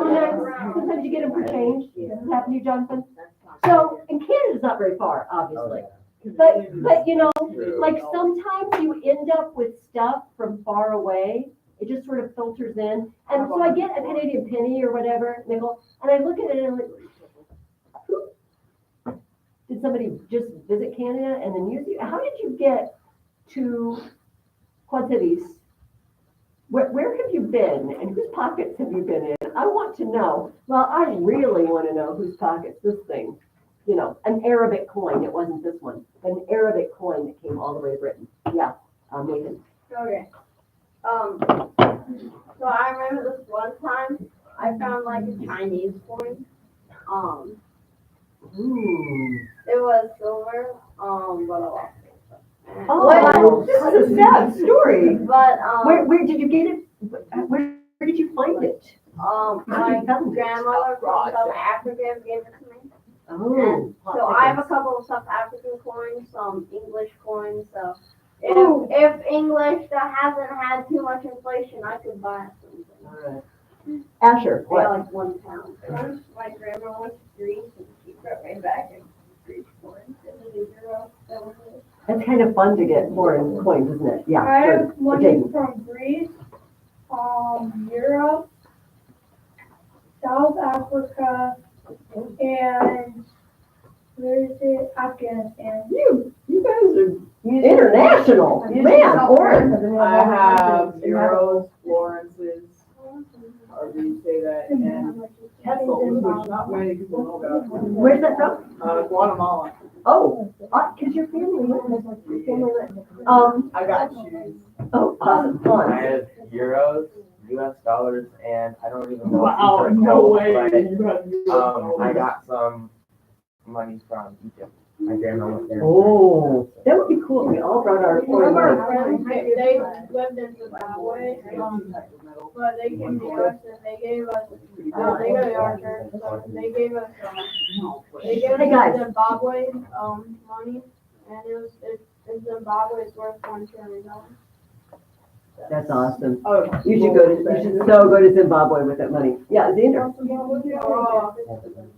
Sometimes you get them for change. Does this happen to you, Jonathan? So, and Canada's not very far, obviously. But like sometimes you end up with stuff from far away. It just sort of filters in. And so I get a Canadian penny or whatever, nickel, and I look at it and I'm like, did somebody just visit Canada and then use you? How did you get to Quantities? Where have you been and whose pockets have you been in? I want to know. Well, I really want to know whose pockets this thing, an Arabic coin. It wasn't this one, but an Arabic coin that came all the way to Britain. Yeah, Nathan. Okay. So I remember this one time, I found like a Chinese coin. Ooh. It was silver, but I lost it. Oh, this is a sad story. But, Where did you get it? Where did you find it? my grandmother from South Africa gave it to me. Oh. So I have a couple of South African coins, some English coins, so if English that hasn't had too much inflation, I could buy something. All right. Asher, They're what? like £1. My grandma went to Greece and she brought me back in Greece coins. It was a euro. That was it. That's kind of fun to get foreign coins, isn't it? Yeah. I sure. have money Okay. from Greece, Europe, South Africa, and where is it? Afghanistan. You guys are international. Man, foreign. I have euros, florences, however you say that, and pesos, which not many people know about. Where's that from? Guatemala. Oh, because your family went. I got shoes. Oh, awesome, I fun. have euros, US dollars, and I don't even know. Wow, if these are no gold, way. but, You have euros. I got some money from Egypt. My grandma went there. Oh, that would be cool. We all brought our One foreign of our money. friends, they lived in Zimbabwe, but they came to us and they gave us, they go to our church, so they gave us, Hey, guys. Zimbabwe, money, and in Zimbabwe, it's worth $1 trillion. That's awesome. Oh, You should so go to Zimbabwe with that money. Yeah, Xander.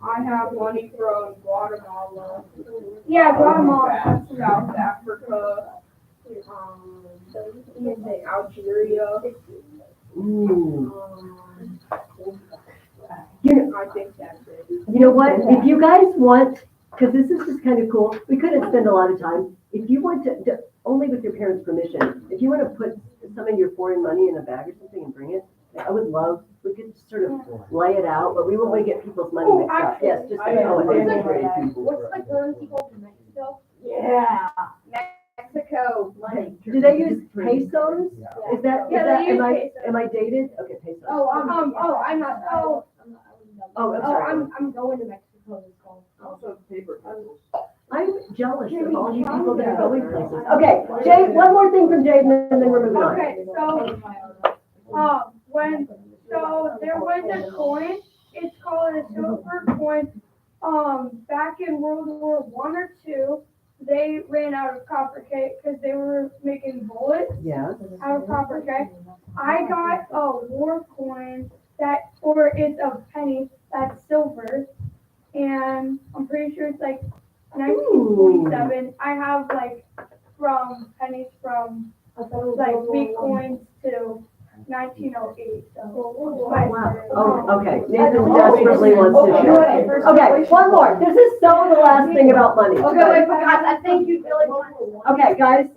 I have money from Guatemala. Yeah, Guatemala. South Africa. Algeria. Ooh. You I think that's it. know what? If you guys want, because this is just kind of cool, we couldn't spend a lot of time. If you want to, only with your parents' permission, if you want to put some of your foreign money in a bag or something and bring it, I would love, we could sort of lay it out, but we won't want to get people's money mixed up. Yes, just so you know it. What's the currency called in Mexico? Yeah. Mexico money. Do they use pesos? Is that, Yeah, they use am I dated? Okay, pesos. I'm not. Oh, I'm sorry. I'm going to Mexico this fall. Also paper pencils. I'm jealous of all you people that are going places. Okay, Jay, one more thing from Jaden and then we're moving on. Okay, so there was a coin, it's called a silver coin. Back in World War I or II, they ran out of copper cake because they were making bullets Yeah. out of copper cake. I got a war coin it's a penny that's silver, and I'm pretty sure it's like 1947. I have like from pennies from like wheat coins to 1908. So Wow. Oh, okay. Nathan desperately wants to share. Okay, one more. This is so the last thing about money. Okay, wait, guys, I think you really want. Okay, guys,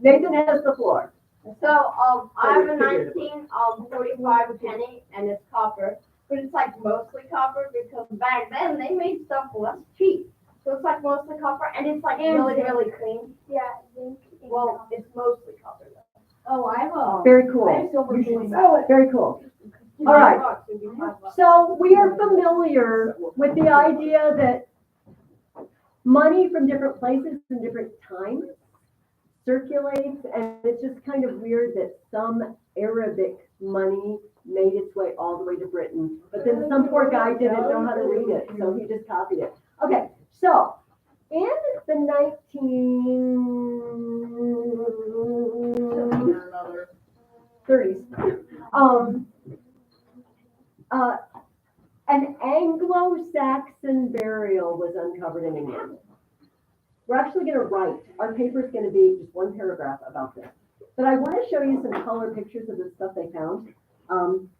Nathan has the floor. So, I have a 1945 penny, and it's copper, but it's like mostly copper because back then they made stuff less cheap. So it's like mostly copper, and it's like really, really clean. yeah, Well, it's mostly copper though. Oh, I have a. Very cool. I have silver coins. Very cool. All right. So we are familiar with the idea that money from different places and different times circulates, and it's just kind of weird that some Arabic money made its way all the way to Britain, but then some poor guy didn't know how to read it, so he just copied it. Okay, so in the 1930s, an Anglo-Saxon burial was uncovered in England. We're actually going to write, our paper is going to be just one paragraph about this. But I want to show you some color pictures of the stuff they found.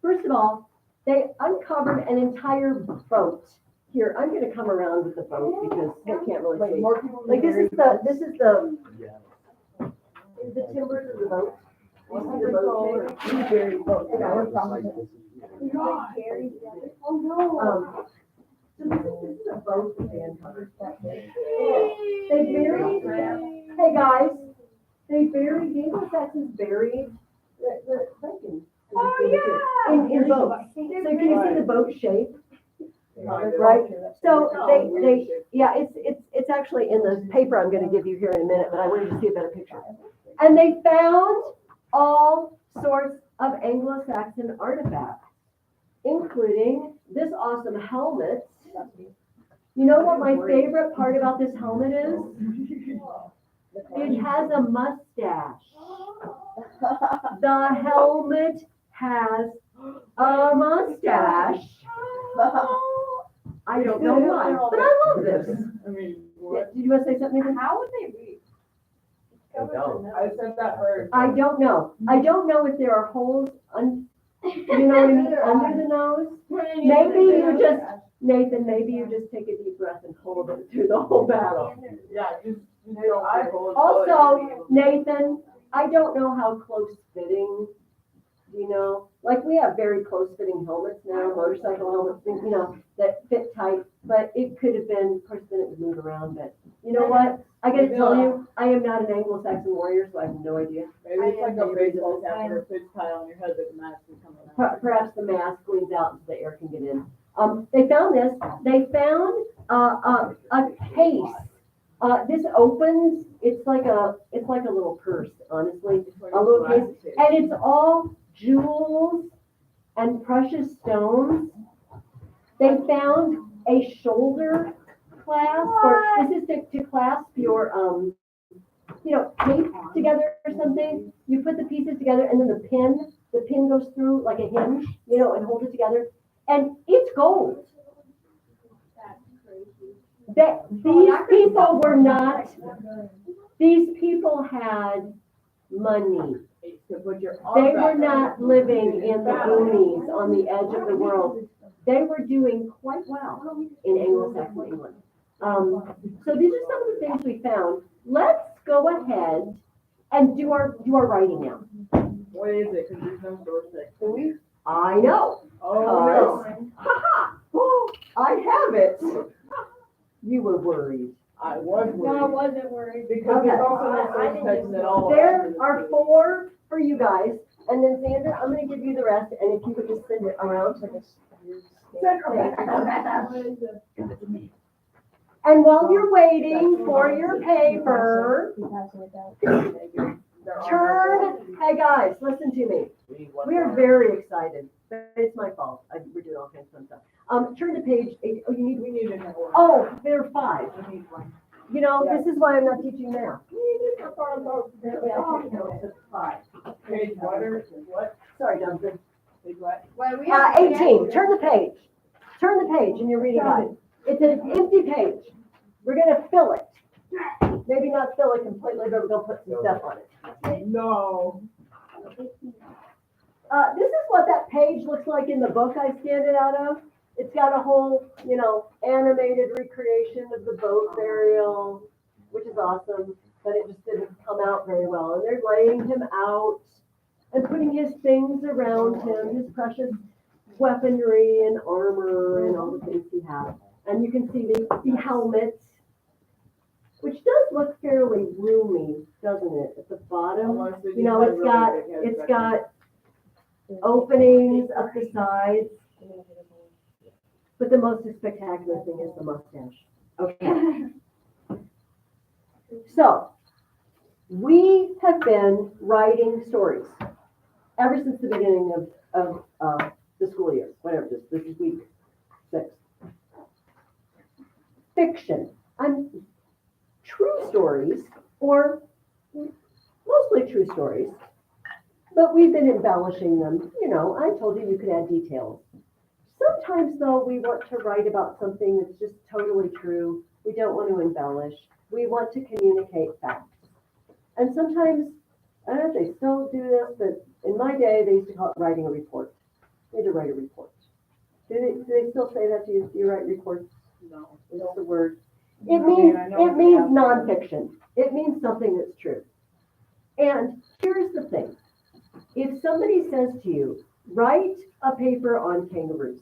First of all, they uncovered an entire boat. Here, I'm going to come around with the boat because I can't really see. Like this is the timbers of the boat. You see the boat shape? Oh, no. So this is a boat that they uncovered. They buried, hey guys, they buried, the Anglo-Saxons buried the Lincoln In boats. So can you see the boat shape? Kind of. Right. So it's actually in the paper I'm gonna give you here in a minute, but I wanted to see a better picture. And they found all sorts of Anglo-Saxon artifacts, including this awesome helmet. You know what my favorite part about this helmet is? It has a mustache. The helmet has a mustache. I don't know why, but I love this. I mean, Yeah, what? did you want to say something? Ethan? How would they read? I said that first. I don't know. I don't know if there are holes you know what I mean, under the nose. Maybe you just, Nathan, maybe you just take a deep breath and hold it through the whole battle. Yeah, just your eye holes. Also, Nathan, I don't know how close fitting, you know, like we have very close fitting helmets now, motorcycle helmets, you know, that fit tight, but it could have been, of course, then it would move around, but you know what? I gotta tell you, I am not an Anglo-Saxon warrior, so I have no idea. Maybe it's like a baseball cap or a fish tie on your head that the mask is coming out. Perhaps the mask leans out so the air can get in. They found this. They found a case. This opens. It's like a little purse, honestly, a little case, and it's all jewels and precious stones. They found a shoulder clasp, or this is to clasp your tape together or something. You put the pieces together, and then the pin goes through like a hinge, you know, and holds it together. And it's gold. That these people had money. To put your They arm were back not on. living in the boonies on the edge of the world. They were doing quite well in Anglo-Saxon England. So these are some of the things we found. Let's go ahead and do our writing now. What is it? Because there's no door section. I know. Oh, no. Oh, I have it. You were worried. I was No, I worried. wasn't worried. Because there's also no door section at all. There are 4 for you guys, and then Xander, I'm gonna give you the rest, and if you could just send it around to this. And while you're waiting for your paper, hey guys, listen to me. We are very excited, but it's my fault. We're doing all kinds of fun stuff. Turn to page 8. Oh, you need, We need another one. oh, there are 5. We need one. You know, this is why I'm not teaching math. Page what? Sorry, Jonathan. Page what? 18, turn the page. Turn the page in your reading guide. It's an empty page. We're gonna fill it. Maybe not fill it completely, but we're gonna put some stuff on it. No. This is what that page looks like in the book I scanned it out of. It's got a whole, you know, animated recreation of the boat burial, which is awesome, but it just didn't come out very well. And they're laying him out and putting his things around him, his precious weaponry and armor and all the things he has. And you can see the helmet, which does look fairly roomy, doesn't it, at the bottom? You know, it's got openings up the sides. But the most spectacular thing is the mustache. Okay. So, we have been writing stories ever since the beginning of the school year, whatever this is week 6. Fiction. True stories, or mostly true stories, but we've been embellishing them. You know, I told you could add details. Sometimes, though, we want to write about something that's just totally true. We don't want to embellish. We want to communicate facts. And sometimes, I don't know if they still do this, but in my day, they used to call it writing a report. You had to write a report. Do they still say that to you? Do you write reports? No. What's the word? It means nonfiction. It means something that's true. And here's the thing. If somebody says to you, write a paper on kangaroos,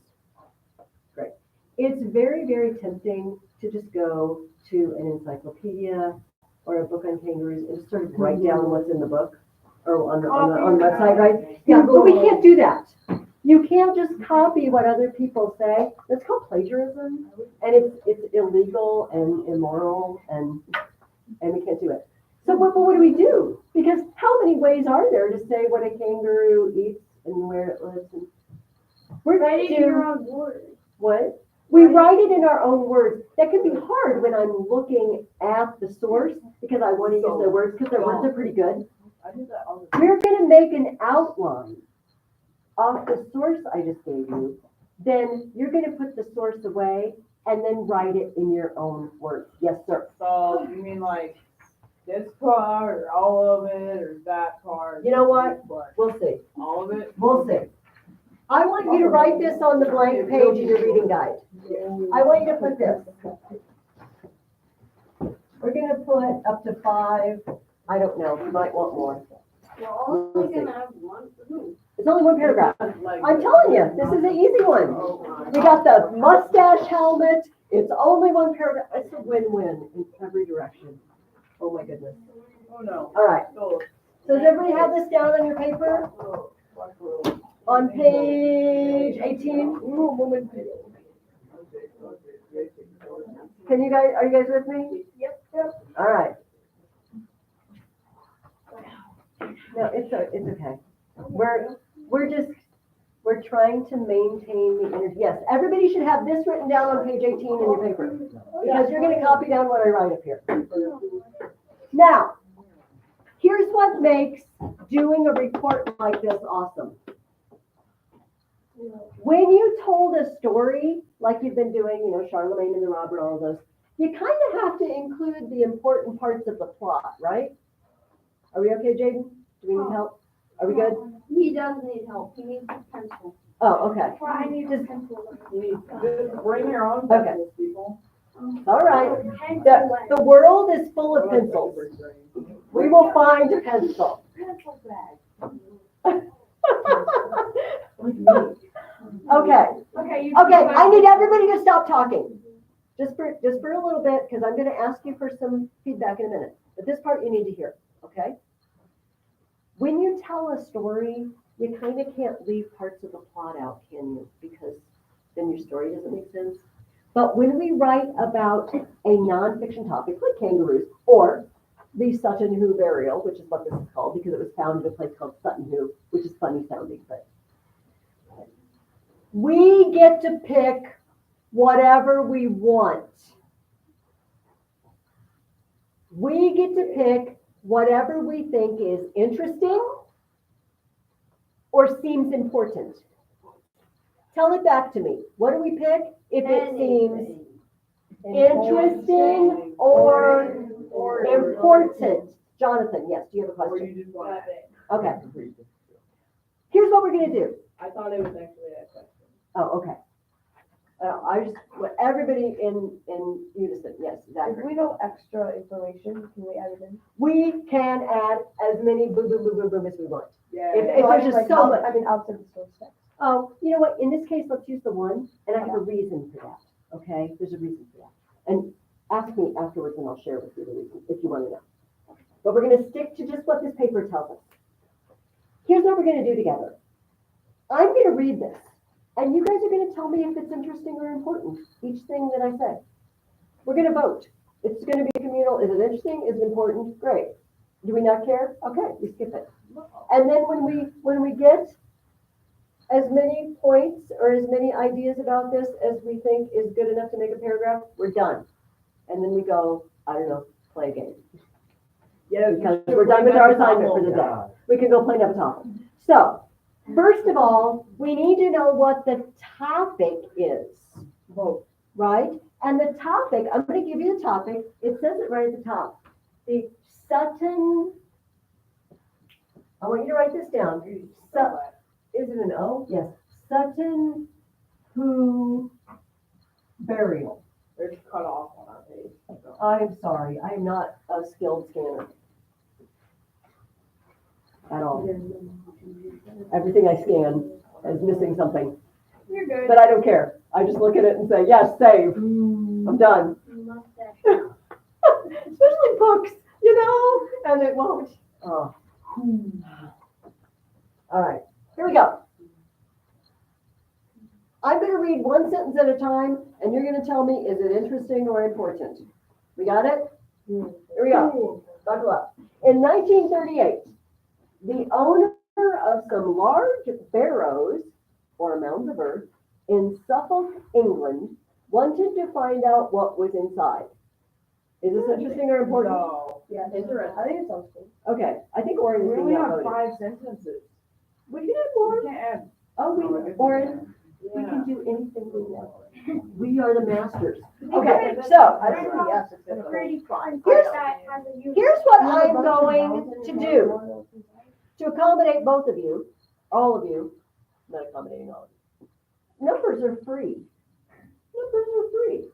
great. It's very, very tempting to just go to an encyclopedia or a book on kangaroos and just sort of write down what's in the book. or on the website, right? Yeah, but we can't do that. You can't just copy what other people say. It's called plagiarism, and it's illegal and immoral, and we can't do it. So what do we do? Because how many ways are there to say what a kangaroo eats and where it lives? And we're Write it in do- your own words. What? We write it in our own words. That can be hard when I'm looking at the source because I want to use their words because their words are pretty good. I do that all the time. We're going to make an outline off the source I just gave you. Then you're going to put the source away and then write it in your own words. Yes, sir. So you mean like this part or all of it or that part? You know what? What? We'll see. All of it? We'll see. I want you to write this on the blank page of your reading guide. I want you to put this. We're going to put up to 5. I don't know. You might want more. We're only gonna have one. It's only one paragraph. Like, I'm telling you, this is an easy one. oh We got the mustache helmet. It's only one paragraph. It's a win-win in every direction. Oh my goodness. no. All right. So, So does everybody have this down on your paper? On page 18? Are you guys with me? Yep. All right. No, it's okay. We're trying to maintain the energy. Yes, everybody should have this written down on page 18 in your paper. Because you're gonna copy down what I write up here. Now, here's what makes doing a report like this awesome. When you told a story, like you've been doing, Charlemagne and the Robber, all of those, you kind of have to include the important parts of the plot, right? Are we okay, Jaden? Do we need help? Are we good? He does need help. He needs a pencil. Oh, okay. Well, I need a pencil. just bring your own Okay. pencils, people. All right. The world is full of pencils. We will find a pencil. Pencil bag. Okay. Okay, Okay, I need everybody to stop talking. Just for a little bit, because I'm going to ask you for some feedback in a minute. But this part you need to hear, okay? When you tell a story, you kind of can't leave parts of the plot out, can you? Because then your story doesn't make sense. But when we write about a nonfiction topic like kangaroos or the Sutton Hoo burial, which is what this is called because it was found in a place called Sutton Hoo, which is funny sounding, but we get to pick whatever we want. We get to pick whatever we think is interesting or seems important. Tell it back to me. What do we pick if it seems interesting or important? Jonathan, yes, do you have a Or question? you just want to. Okay. Here's what we're going to do. I thought it was actually a question. Oh, okay. Everybody in unison, yes, If exactly. we know extra information, can we add it in? We can add as many boom, boom, boom, boom, boom as we want. Yeah. If there's just so much. Outside the source text. Oh, you know what? In this case, let's use the one, and I have a reason for that. Okay, there's a reason for that. And ask me afterwards, and I'll share with you the reason if you want to know. But we're going to stick to just what this paper tells us. Here's what we're going to do together. I'm going to read this, and you guys are going to tell me if it's interesting or important. Each thing that I say. We're going to vote. It's going to be communal. Is it interesting? Is it important? Great. Do we not care? Okay, we skip it. And then when we get as many points or as many ideas about this as we think is good enough to make a paragraph, we're done. And then we go, I don't know, play a game. Yeah, Because we're done with our assignment for the day. We can go play Nepatopol. So, first of all, we need to know what the topic is, Vote. right? And the topic, I'm going to give you the topic. It says it right at the top. The Sutton, I want you to write this down. Is it an O? Yes. Sutton Hoo burial. There's cut off on our page. So. I'm sorry. I am not a skilled scanner. At all. Everything I scan is missing something. You're good. But I don't care. I just look at it and say, yes, save. I'm done. Mustache. Especially books, and it won't. Oh. All right, here we go. I'm gonna read one sentence at a time, and you're gonna tell me, is it interesting or important? We got it? Here we go. Buckle up. In 1938, the owner of some large barrows, or mounds of earth, in Suffolk, England, wanted to find out what was inside. Is this interesting or important? No. Yeah, interesting. I think it sounds cool. Okay, I think Oren is We being only have outvoted. 5 sentences. We can add We more. can't add. Oh, No, I guess Oren, we Yeah. can do anything we want. We are the masters. I Okay, think so I think yes, it's A pretty fun Here's- that has a use. here's what I'm going to do to accommodate both of you, all of you, not accommodating all of you. Numbers are free. Numbers are free.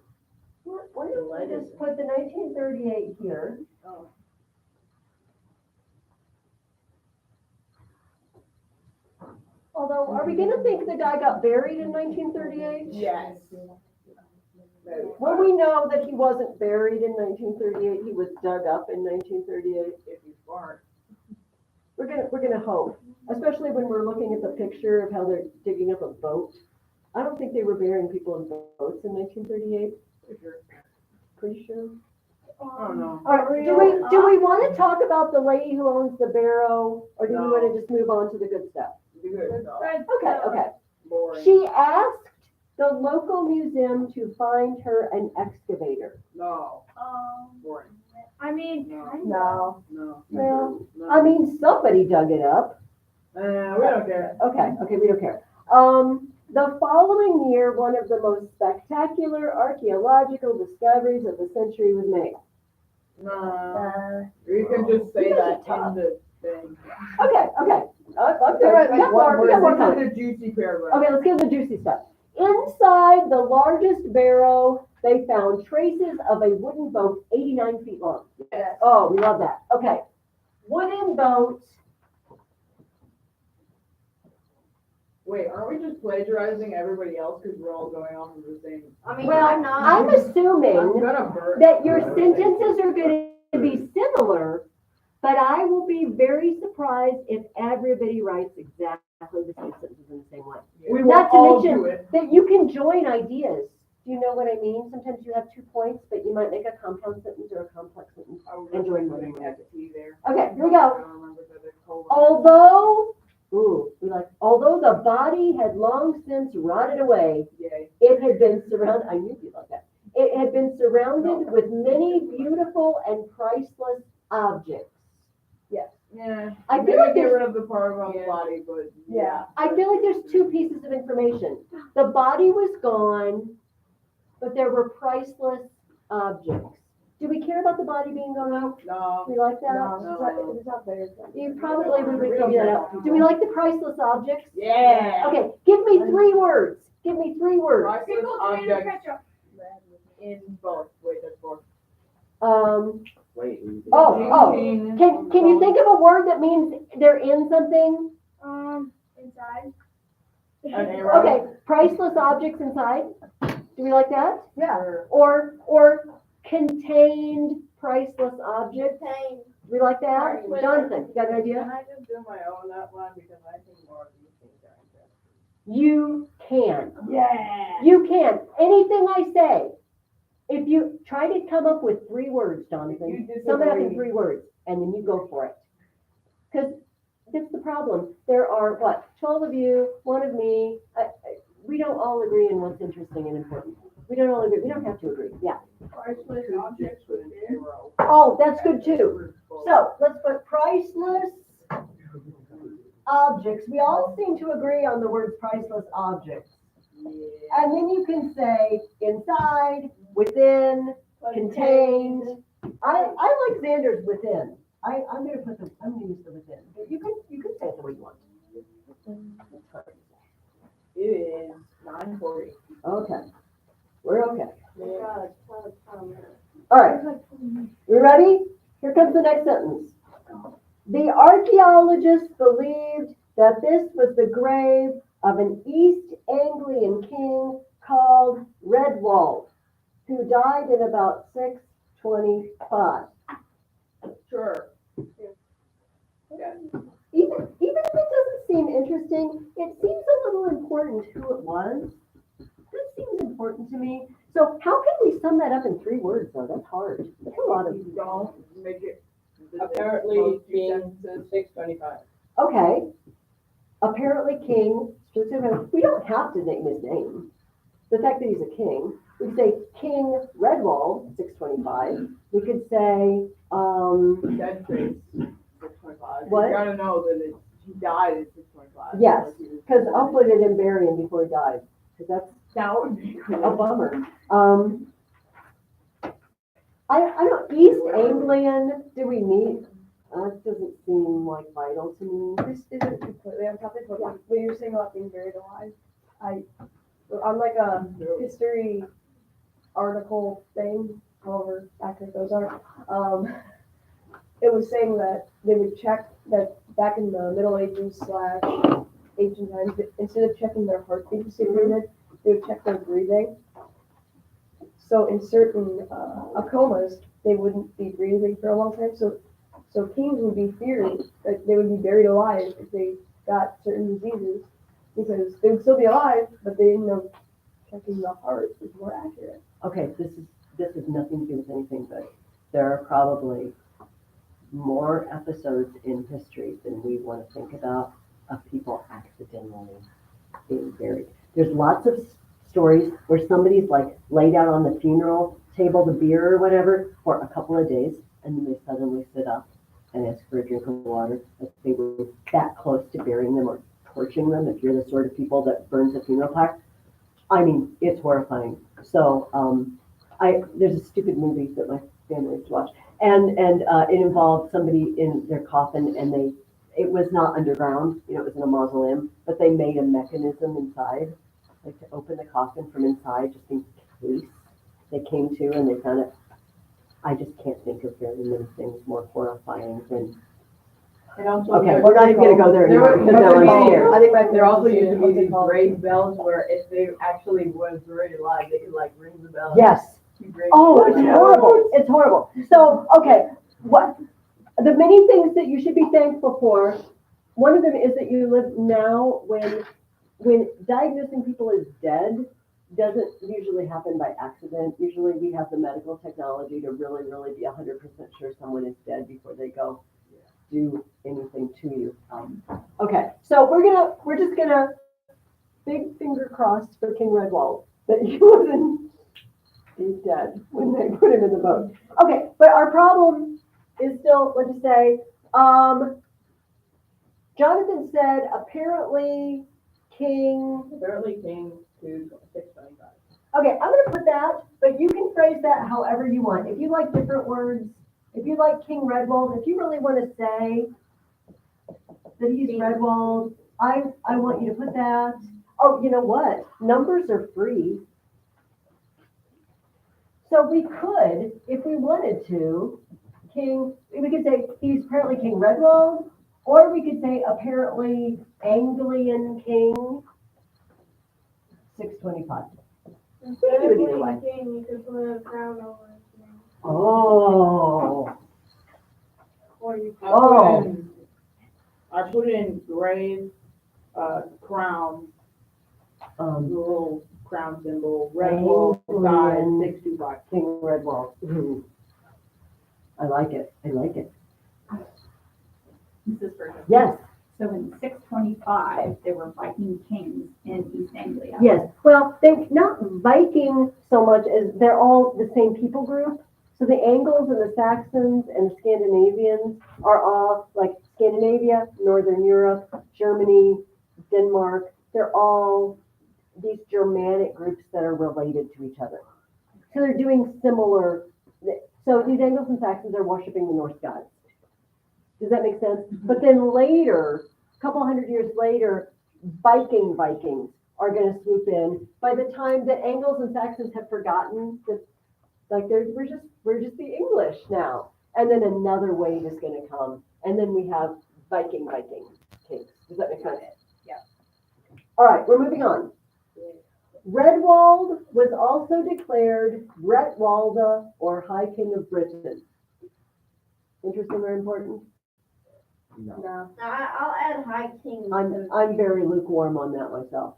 Why don't I just put the 1938 here? Although, are we gonna think the guy got buried in 1938? Yes. Well, we know that he wasn't buried in 1938, he was dug up in 1938. If you fart. We're gonna hope, especially when we're looking at the picture of how they're digging up a boat. I don't think they were burying people in boats in 1938, pretty sure. I don't know. All right, do we wanna talk about the lady who owns the barrow, or do we No. wanna just move on to the good stuff? Good stuff. Okay. Boring. She asked the local museum to find her an excavator. No. Boring. I mean, No. No. No. Well, No. I mean, somebody dug it up. We don't care. Okay, we don't care. The following year, one of the most spectacular archaeological discoveries of the century was made. No. You can just say You guys that are tough. in the thing. Okay. They're right, We like got one more, we got more This time. is the juicy paragraph. Okay, let's get to the juicy stuff. Inside the largest barrow, they found traces of a wooden boat 89 feet long. Yes. Oh, we love that. Okay. Wooden boat. Wait, aren't we just plagiarizing everybody else because we're all going off of the same? I mean, Well, I'm not. I'm I'm assuming gonna burn. that your sentences are going to be similar, but I will be very surprised if everybody writes exactly the same sentences in the same way. We will Not to all mention do it. that you can join ideas. Do you know what I mean? Sometimes you have 2 points, but you might make a compound sentence or a complex sentence. I was And join putting one. FT there. Okay, here we I go. don't remember the colon. Although the body had long since rotted away, Yay. it had been surrounded, I knew you'd like that. It had been surrounded with many beautiful and priceless objects. Yeah. I feel Maybe like get there's- rid of the part about the body, but Yeah. I feel like there's 2 pieces of information. The body was gone, but there were priceless objects. Do we care about the body being gone out? No. We like that? No, it's not very. You probably would figure that out. Do we like the priceless objects? Yeah. Okay, give me 3 words. Give me 3 words. Priceless pickle, tomato, objects ketchup. in both. Wait, that's 4. Wait. Oh. Can you think of a word that means they're in something? Inside. An arrow. Okay, priceless objects inside. Do we like that? Yeah. Or contained priceless objects. Contained. Do we like that? Right. Jonathan, you got an idea? Can I just do my own outline because I think more of these things are interesting. You can. Yeah. You can. Anything I say. If you try to come up with 3 words, Jonathan, sum it up in 3 words, and then you go for it. Because that's the problem. There are, 12 of you, 1 of me. We don't all agree in what's interesting and important. We don't all agree. We don't have to agree. Yeah. Priceless objects with an arrow. Oh, that's good too. So let's put priceless objects. We all seem to agree on the words priceless objects. Yeah. And then you can say inside, within, contained. I like Xander's within. I'm gonna use the within. But you can say it the way you want. It is 9:40. Okay. We're okay. God, All right. You ready? Here comes the next sentence. The archaeologists believed that this was the grave of an East Anglian king called Redwald, who died in about 625. Sure. yet. Even if it doesn't seem interesting, it seems a little important who it was. This seems important to me. So how can we sum that up in 3 words though? That's hard. That's a lot of, You don't make it. Apparently, King sentences. 625. okay. Apparently king, we don't have to name his name. The fact that he's a king, we could say King Redwald, 625. We could say, Dead face, 625. What? You gotta know that he died at 625. yes, because hopefully they didn't bury him before he died, because That would be that's cool. a bummer. I don't, East Anglian, do we meet? That doesn't seem like vital to me. This isn't completely on topic, but when you're saying about being buried alive, on like a history article thing, however accurate those are, it was saying that they would check that back in the Middle Ages / ancient times, instead of checking their heartbeat to see if they're dead, they would check their breathing. So in certain comas, they wouldn't be breathing for a long time. So kings would be feared that they would be buried alive if they got certain diseases, because they would still be alive, but they didn't know checking the heart is more accurate. Okay, this has nothing to do with anything, but there are probably more episodes in history than we want to think about of people accidentally being buried. There's lots of stories where somebody's like laid out on the funeral table, the beer or whatever, for a couple of days, and then they suddenly sit up and ask for a drink of water, like they were that close to burying them or torching them, if you're the sort of people that burns a funeral plaque. I mean, it's horrifying. So there's a stupid movie that my family used to watch, and it involved somebody in their coffin, and it was not underground, it was in a mausoleum, but they made a mechanism inside, like to open the coffin from inside, just in case they came to and they found it. I just can't think of very many things more horrifying than. And also, Okay, we're not even gonna go there anymore, because now I'm scared. I think my there also parents used to be these called- great bells where if they actually was buried alive, they could like ring the bell. Yes. Oh, it's horrible. It's horrible. So, okay, the many things that you should be thankful for, one of them is that you live now when diagnosing people as dead doesn't usually happen by accident. Usually we have the medical technology to really, really be 100% sure someone is dead before they go do anything to you. Okay, so we're just gonna big finger crossed for King Redwald that he wasn't. He's dead when they put him in the boat. Okay, but our problem is still, let's just say, Jonathan said apparently King. Apparently King to 625. Okay, I'm gonna put that, but you can phrase that however you want. If you like different words, if you like King Redwald, if you really want to say that he's Redwald, I want you to put that. Oh, you know what? Numbers are free. So we could, if we wanted to, we could say he's apparently King Redwald, or we could say apparently Anglian King 625. Instead of do it either way. putting king, you could put a crown over his name. Oh. Or you could. I put in grave, crown, the little crown symbol, red wall, side, Anglian 625. King Redwald. Mhm. I like it. I like it. Mrs. Burgess. Yes. So in 625, there were Viking kings in East Anglia. Yes. Well, they're not Viking so much as they're all the same people group. So the Angles and the Saxons and the Scandinavians are all like Scandinavia, Northern Europe, Germany, Denmark. They're all these Germanic groups that are related to each other. So they're doing similar. So these Angles and Saxons are worshiping the Norse gods. Does that make sense? But then later, a couple hundred years later, Vikings are going to swoop in. By the time that Angles and Saxons have forgotten that, like we're just the English now, and then another wave is going to come, and then we have Viking kings. Does that make sense? Yeah. All right, we're moving on. Redwald was also declared Bretwalda or High King of Britain. Interesting or important? No. I'll add high king. I'm very lukewarm on that myself.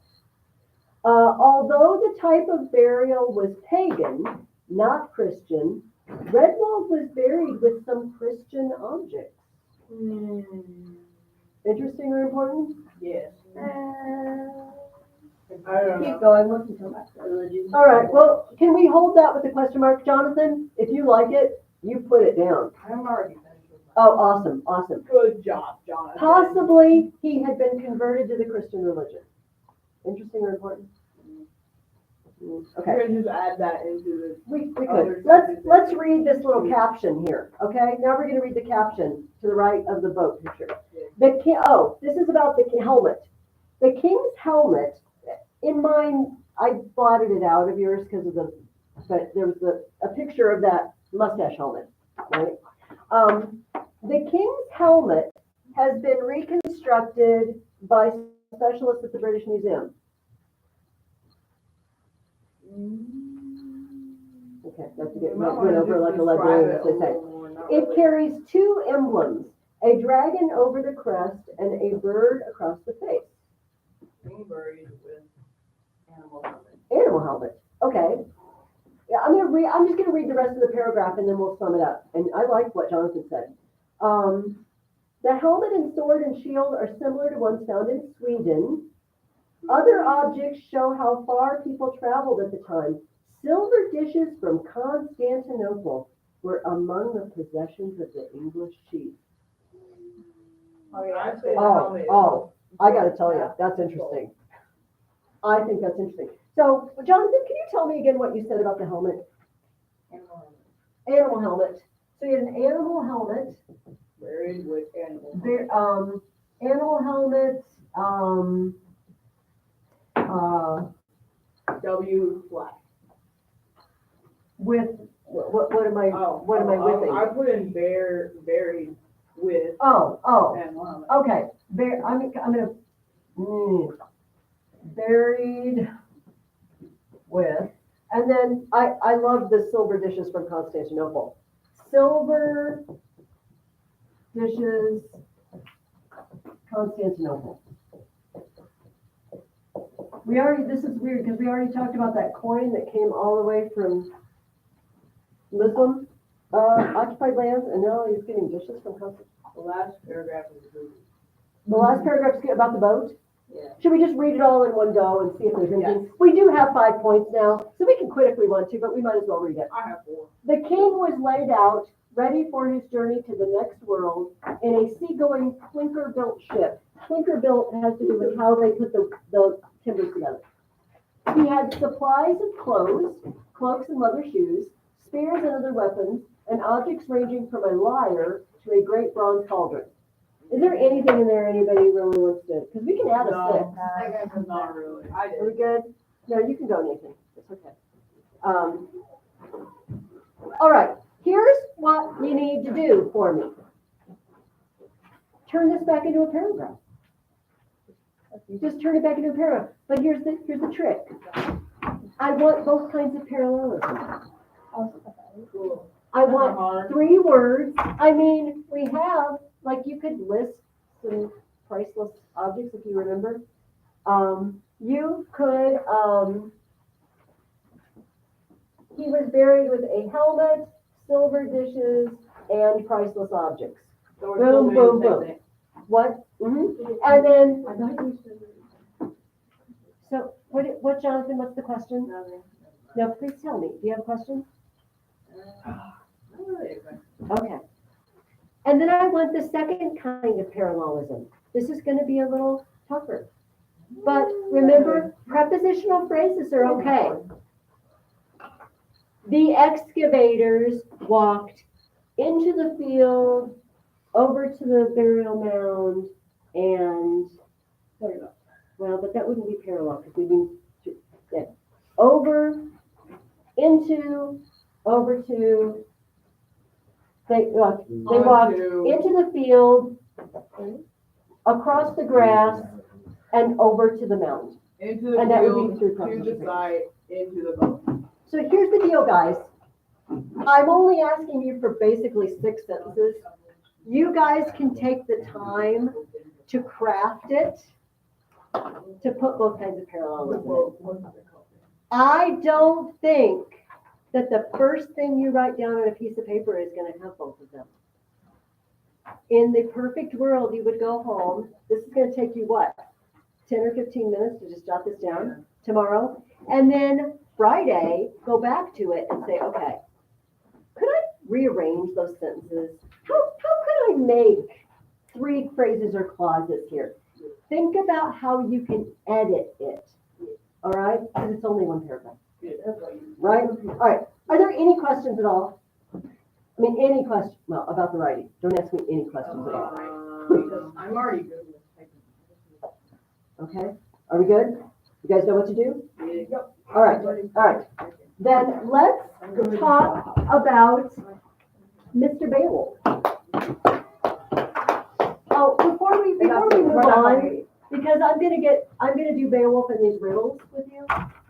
Although the type of burial was pagan, not Christian, Redwald was buried with some Christian objects. Interesting or important? Yes. Uh, I don't keep know. going, we can come back to religion. All right, well, can we hold that with a question mark, Jonathan? If you like it, you put it down. I'm already finished with mine. Oh, awesome, awesome. Good job, Jonathan. Possibly he had been converted to the Christian religion. Interesting or important? Okay. We're gonna just add that into We Other could. sentences. Let's read this little caption here, okay? Now we're gonna read the caption to the right of the boat picture. This is about the helmet. The king's helmet, in mine, I blotted it out of yours because of but there was a picture of that mustache helmet, right? The king's helmet has been reconstructed by specialists at the British Museum. Okay, that's to get went over like a librarian, as they say. It carries two emblems, a dragon over the crest and a bird across the face. Being buried with animal helmet. Animal helmet, okay. Yeah, I'm just gonna read the rest of the paragraph and then we'll sum it up. And I like what Jonathan said. The helmet and sword and shield are similar to ones found in Sweden. Other objects show how far people traveled at the time. Silver dishes from Constantinople were among the possessions of the English chief. Oh, yeah. I'd say the Oh, helmet is oh, I gotta tell you, that's interesting. I think that's interesting. So, Jonathan, can you tell me again what you said about the helmet? animal helmet. Animal helmet. So you had an animal helmet, Buried with animal. animal helmet, W flat. with, what am I, what am I whipping? I put in buried with Oh, animal helmet. okay, I'm gonna, buried with, and then I love the silver dishes from Constantinople. Silver dishes, Constantinople. This is weird, because we already talked about that coin that came all the way from Muslim, occupied lands, and now he's getting dishes from Constantinople. The last paragraph is good. The last paragraph's about the boat. Yeah. Should we just read it all in one go and see if there's anything? We do have 5 points now, so we can quit if we want to, but we might as well read it. I have 4. The king was laid out, ready for his journey to the next world, in a seagoing clinker-built ship. Clinker-built has to do with how they put the timbers together. He had supplies of clothes, cloaks and leather shoes, spears and other weapons, and objects ranging from a lyre to a great bronze cauldron. Is there anything in there anybody really wants to? Because we can add a 6. Not really. Are we good? No, you can go, Nathan. It's okay. All right. Here's what you need to do for me. Turn this back into a paragraph. Just turn it back into a paragraph. But here's the trick. I want both kinds of parallelism. Cool. I want 3 words. I mean, we have, like, you could list some priceless objects if you remember. You could, he was buried with a helmet, silver dishes, and priceless objects. So we're Boom, still doing boom, the same boom. thing. What? And then, so, what, Jonathan, what's the question? Nothing. No, please tell me. Do you have a question? Not really. Okay. And then I want the second kind of parallelism. This is going to be a little tougher. But remember, prepositional phrases are okay. The excavators walked into the field, over to the burial mound, and, well, but that wouldn't be parallel, because we mean, over, into, over to, they walked into the field, across the grass, and over to the mound. Into the And that would be field, through to the side, into the boat. So here's the deal, guys. I'm only asking you for basically 6 sentences. you guys can take the time to craft it, to put both kinds of parallelism in. I don't think that the first thing you write down on a piece of paper is going to have both of them. In the perfect world, you would go home. This is going to take you what? 10 or 15 minutes to just jot this down tomorrow. And then Friday, go back to it and say, okay, could I rearrange those sentences? How could I make 3 phrases or clauses here? Think about how you can edit it. All right? Because it's only one paragraph. Right? All right. Are there any questions at all? I mean, any question, well, about the writing. Don't ask me any questions at all. I'm already good with typing. Okay? Are we good? You guys know what to do? Yep. All right. All right. Then let's talk about Mr. Beowulf. Oh, before we move on, because I'm gonna do Beowulf and these riddles with you,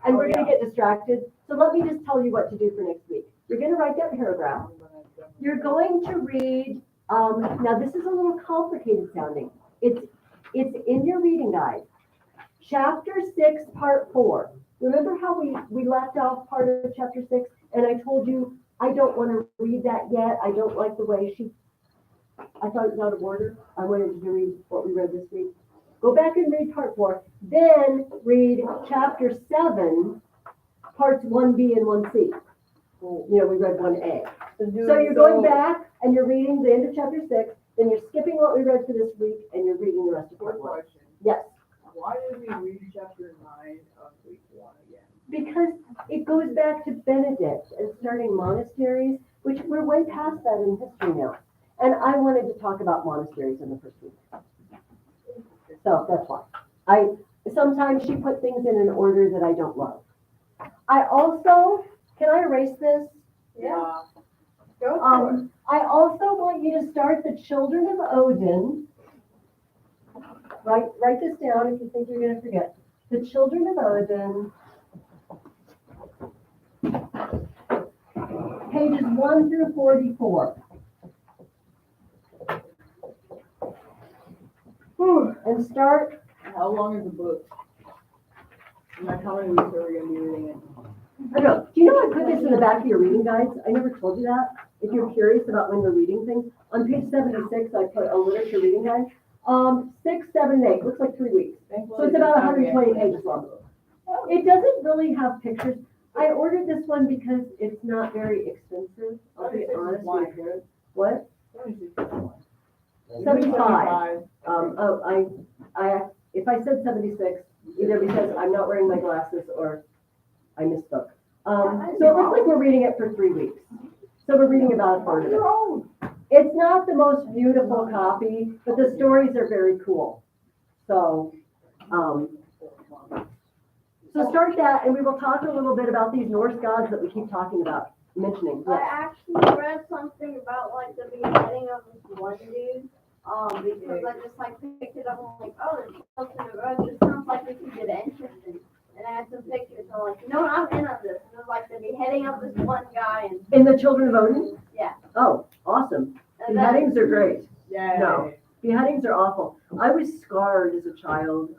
and we're gonna get distracted. So let me just tell you what to do for next week. You're gonna write that paragraph. You're going to read, now this is a little complicated sounding. It's in your reading guide. Chapter 6, part 4. Remember how we left off part of chapter 6, and I told you I don't want to read that yet. I don't like the way I thought it was out of order. I wanted you to read what we read this week. Go back and read part 4. Then read chapter 7, parts 1b and 1c. You know, we read 1a. So you're going back and you're reading the end of chapter 6, then you're skipping what we read for this week, and you're reading the rest of part 1. Question. Yes. Why did we read chapter 9 of week 1 again? Because it goes back to Benedict and starting monasteries, which we're way past that in history now. And I wanted to talk about monasteries in the first week. So that's why. Sometimes she put things in an order that I don't love. I also, can I erase this? Yeah. I also want you to start the Children of Odin. Write this down if you think you're going to forget. The Children of Odin, pages 1 through 44. And start. How long is the book? Like how many weeks are we going to be reading it? I don't know. Do you know I put this in the back of your reading guides? I never told you that. If you're curious about when we're reading things, on page 76, I put a literature reading guide. 6, 7, 8. Looks like 3 weeks. So it's about 120 pages long. It doesn't really have pictures. I ordered this one because it's not very expensive. I'll be honest with you. What? 75. If I said 76, either because I'm not wearing my glasses or I misspoke. So it looks like we're reading it for 3 weeks. So we're reading about a part of it. It's not the most beautiful copy, but the stories are very cool. So, so start that, and we will talk a little bit about these Norse gods that we keep talking about, mentioning. I Yes. actually read something about like the beheading of this one dude. Because I just like picked it up and I'm like, oh, there's something about it. It sounds like this could get interesting. And I had some pictures. So I'm like, no, I'm in on this. And it was like the beheading of this one guy. And In the Children of Odin? yeah. Oh, awesome. And then, Beheadings are great. Yay. No. Beheadings are awful. I was scarred as a child.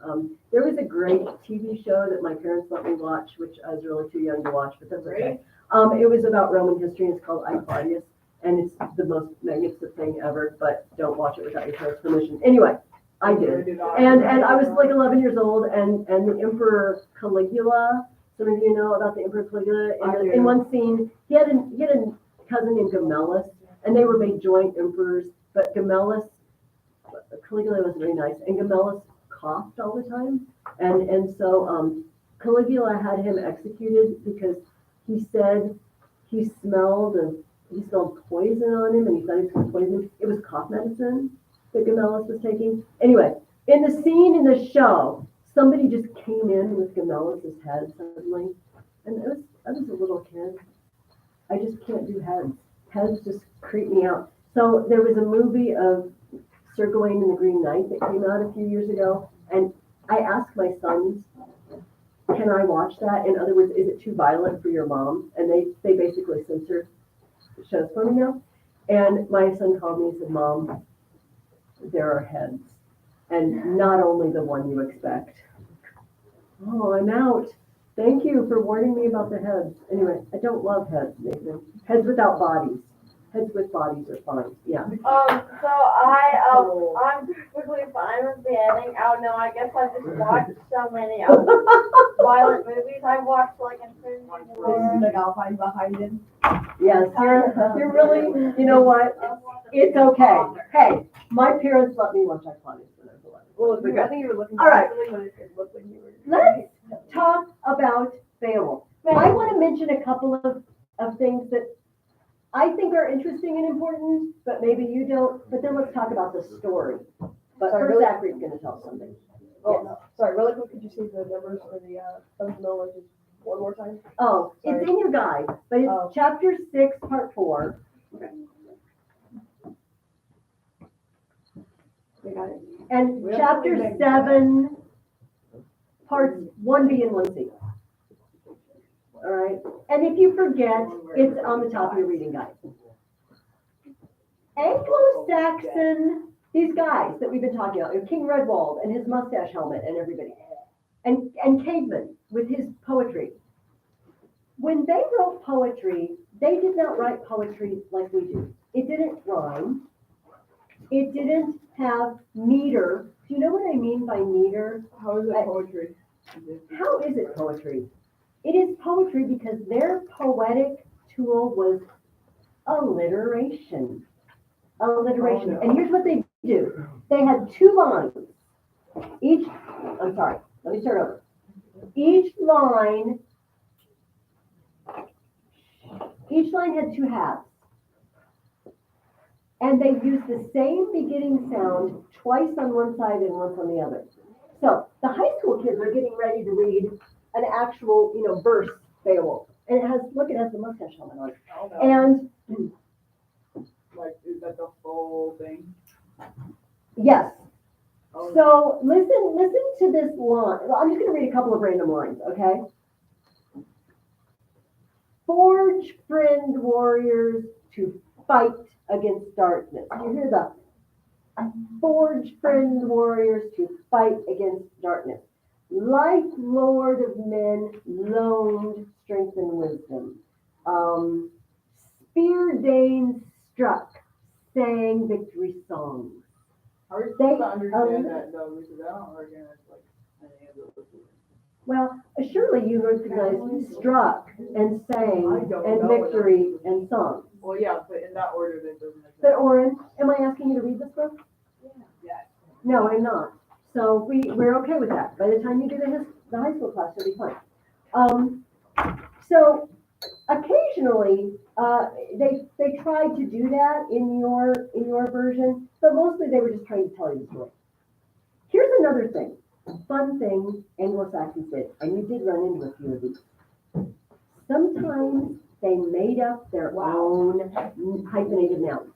There was a great TV show that my parents let me watch, which I was really too young to watch, but that's okay. It was about Roman history. It's called I, Claudius, and it's the most magnificent thing ever, but don't watch it without your parents' permission. Anyway, I did. And I was like 11 years old, and the Emperor Caligula, some of you know about the Emperor Caligula, in one scene, he had a cousin named Gemellus, and they were made joint emperors, but Caligula was very nice, and Gemellus coughed all the time, and so Caligula had him executed because he said he smelled poison on him, and he thought he was poisoned. It was cough medicine that Gemellus was taking. Anyway, in the scene in the show, somebody just came in with Gemellus's head suddenly, and I was a little kid. I just can't do heads. Heads just creep me out. So there was a movie of Sir Gawain and the Green Knight that came out a few years ago, and I asked my sons, can I watch that? In other words, is it too violent for your mom? And they basically censor shows for me now. And my son called me and said, Mom, there are heads. And not only the one you expect. Oh, I'm out. Thank you for warning me about the heads. Anyway, I don't love heads, Nathan. Heads without bodies. Heads with bodies are fine. Yeah. I'm perfectly fine with the ending. Oh no, I guess I just watched so many violent movies. I watched like Infinity War. The Alpine behind him. Yes, you're really, you know what? It's okay. Hey, my parents let me watch Iconic when I was 11. Well, I think you were looking. All right. When it looked like you were. Let's talk about Beowulf. I want to mention a couple of things that I think are interesting and important, but maybe you don't. But then let's talk about the story. But first, Zachary's going to tell us something. Oh, no. Sorry, really quick, could you see the numbers for the fundamental just one more time? Oh, Sorry. it's in your guide, but it's chapter 6, part 4. Okay. We got it. And chapter 7, parts 1B and 1C. All right. And if you forget, it's on the top of your reading guide. Anglo-Saxon, these guys that we've been talking about, King Redwald and his mustache helmet and everybody, and Caveman with his poetry. When they wrote poetry, they did not write poetry like we do. It didn't rhyme. It didn't have meter. Do you know what I mean by meter? How is it poetry? How is it poetry? It is poetry because their poetic tool was alliteration. Alliteration. Oh, no. And here's what they do. They had 2 lines. I'm sorry, let me start over. Each line had 2 halves. And they used the same beginning sound twice on one side and once on the other. So the high school kids are getting ready to read an actual, verse Beowulf. And it has the mustache helmet on it. Oh, no. And Like, is that the whole thing? yes. Oh. So listen to this line. Well, I'm just going to read a couple of random lines, okay? Forge friend warriors to fight against darkness. You hear the forge friend warriors to fight against darkness. Life lord of men, loaned strength and wisdom. Spear Danes struck, sang victory songs. How are you supposed to understand that though? Because I don't recognize like any of those. Well, surely you recognize struck and sang don't and know victory and song. Well, yeah, but in that order, that doesn't make sense. But Oren, am I asking you to read this book? Yeah. No, I'm not. So we're okay with that. By the time you do the high school class, you'll be fine. So occasionally, they tried to do that in your version, but mostly they were just trying to tell you the story. Here's another thing, fun thing Anglo-Saxons did, and you did run into a few of these. Sometimes they made up their own hyphenated nouns.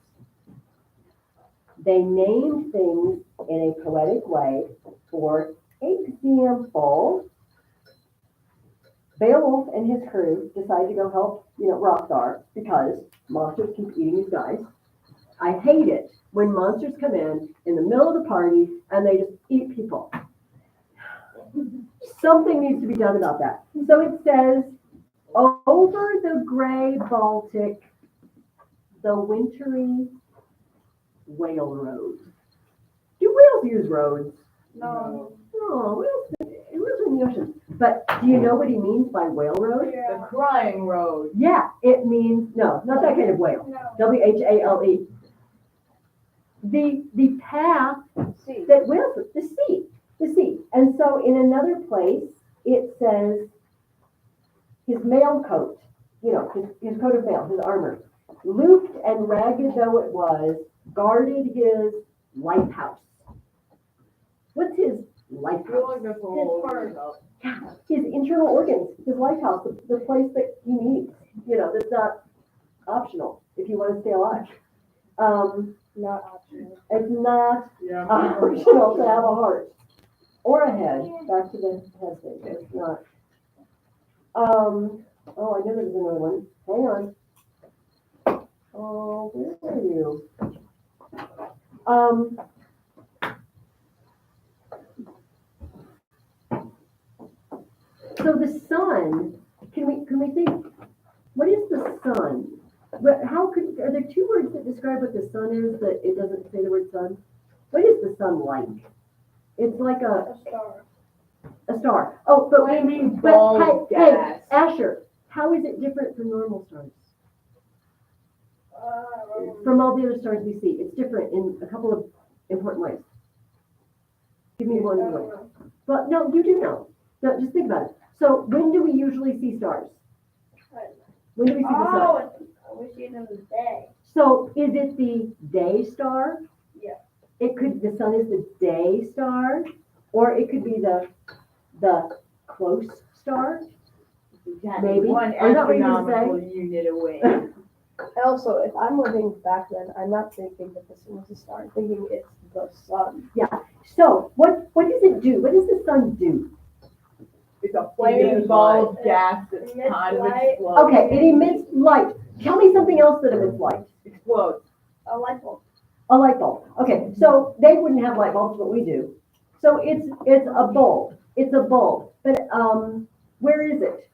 They named things in a poetic way. For example, Beowulf and his crew decide to go help, Hrothgar because monsters keep eating his guys. I hate it when monsters come in the middle of the party and they just eat people. Something needs to be done about that. So it says, over the gray Baltic, the wintry whale road. Do whales use roads? No. Oh, whales are in the ocean. But do you know what he means by whale road? The crying road. Yeah, it means, no, not that kind of whale. WHALE. The path that whales, the sea. And so in another place, it says his mail coat, his coat of mail, his armor, looped and ragged though it was, guarded his lighthouse. What's his lighthouse? I feel like that's a whole over. Yeah, his internal organs, his lighthouse, the place that he needs, that's not optional if you want to stay alive. Not optional. It's not Yeah. optional to have a heart or a head. Back to the head thing. It's not. I know there's another one. Hang on. Oh, where are you? So the sun, can we think, what is the sun? But are there two words that describe what the sun is that it doesn't say the word sun? What is the sun like? It's like A star. a star. Oh, but Flaming but ball hey, of gas. Asher, how is it different from normal stars? Uh, From all the other stars we see, it's different in a couple of important ways. Give me one way. Well, no, you do know. No, just think about it. So when do we usually see stars? When do we see the sun? Oh, we see it in the day. So is it the day star? Yeah. The sun is the day star, or it could be the close star. Maybe. One Is that what you're gonna astronomical unit away. And also, if I'm living back then, I'm not thinking that this was a star. I'm thinking it's the sun. So what does it do? What does the sun do? It's a flaming ball of gas that's Emits time to light. explode. Okay, it emits light. Tell me something else that emits light. Explodes. A light bulb. A light bulb. Okay, so they wouldn't have light bulbs, but we do. So it's a bulb. It's a bulb. But where is it?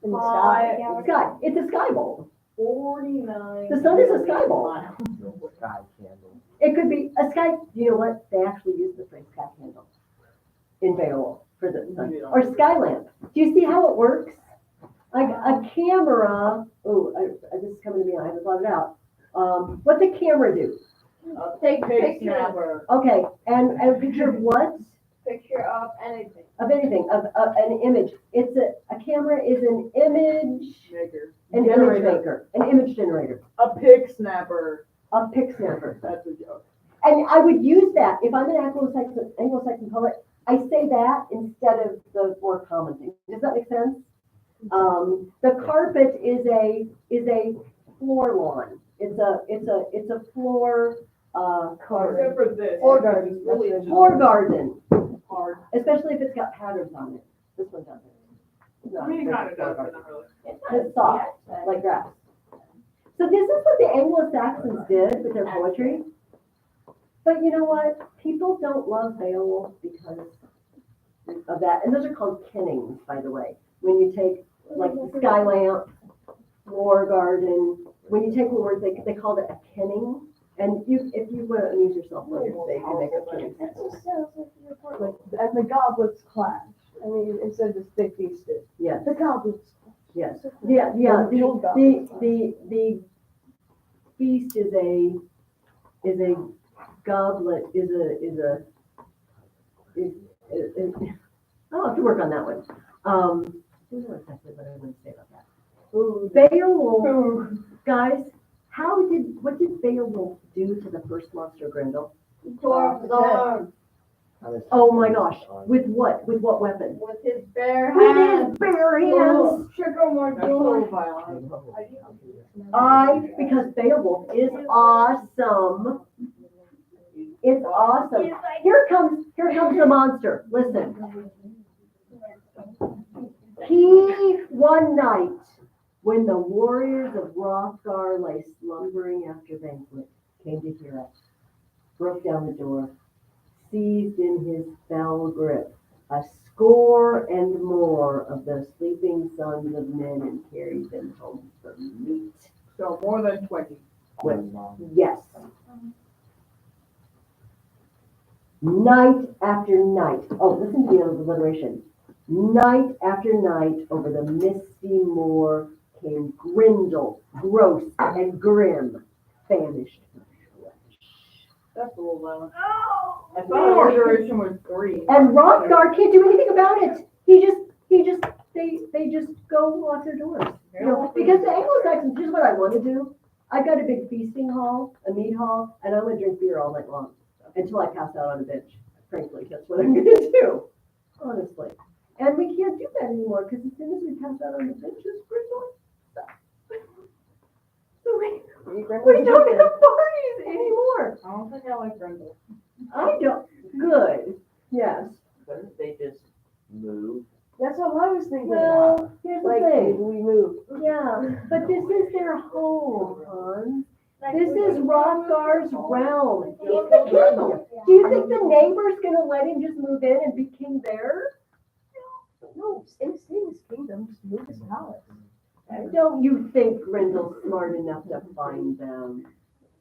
In the sky. Sky. It's a sky bulb. 49. The sun is a sky bulb. miles away. Sky candle. It could be a sky. You know what? They actually use the phrase sky candle in Beowulf for the sun. Yeah. Or sky lamp. Do you see how it works? Like a camera. Oh, this is coming to me. I haven't thought it out. What's a camera do? Take Pig pictures. snapper. Okay, and a picture of what? Picture of anything. Of anything, of an image. A camera is an image, Maker. an image Generator. maker, an image generator, A pig snapper. a pic snapper. That's a joke. And I would use that if I'm an Anglo-Saxon poet. I say that instead of the more common thing. Does that make sense? The carpet is a floor lawn. It's a floor carpet. Except for this. Or garden. It's really That's Floor garden, hard. especially if it's got patterns on it. This one doesn't. No, I mean, it kind of floor does, garden. but not really. It's soft, like grass. So this is what the Anglo-Saxons did with their poetry. But you know what? People don't love Beowulf because of that. And those are called kennings, by the way. When you take like the sky lamp, floor garden, when you take the word, they called it a kenning. And if you want to amuse yourself, look, they can make up kennings. That just sounds like you're part like, and the goblets clash. I mean, instead of just they feasted. Yes, The goblets. yes. Yeah. The old goblets. The feast is a goblet I'll have to work on that one. I don't know exactly what I want to say about that. Beowulf, guys, what did Beowulf do to the first monster, Grendel? Tore off his arm Oh my gosh, with what? With what weapon? with his bare With hands. his bare hands! Sugar more That's so violent. Because Beowulf is awesome. It's awesome. He's like, Here comes the monster. Listen. One night, when the warriors of Hrothgar lay slumbering after banquet, came to hear us, broke down the door, seized in his fell grip a score and more of the sleeping sons of men and carried them home for meat. So more than 20. Yes. Night after night. Oh, listen to the alliteration. Night after night over the misty moor came Grendel, gross and grim, famished. That's a little violent. oh, I thought the duration was 3. And Hrothgar can't do anything about it. They just go lock their doors. You know, because the Anglo-Saxons, here's what I want to do. I've got a big feasting hall, a meat hall, and I'm gonna drink beer all night long until I pass out on a bench. Frankly, that's what I'm gonna do, honestly. And we can't do that anymore because as soon as we pass out on the benches, Grendel so we don't have parties anymore. I don't think I like Grendel. I don't. Good. Yes. What if they just move? That's what I was thinking about. Well, here's the Like, thing. we move. Yeah. But this is their home, hon. This is Rothgar's realm. He's the king. Do you think the neighbor's gonna let him just move in and be king there? No, stay in his kingdom, just move his palace. Don't you think Grendel's smart enough to find them?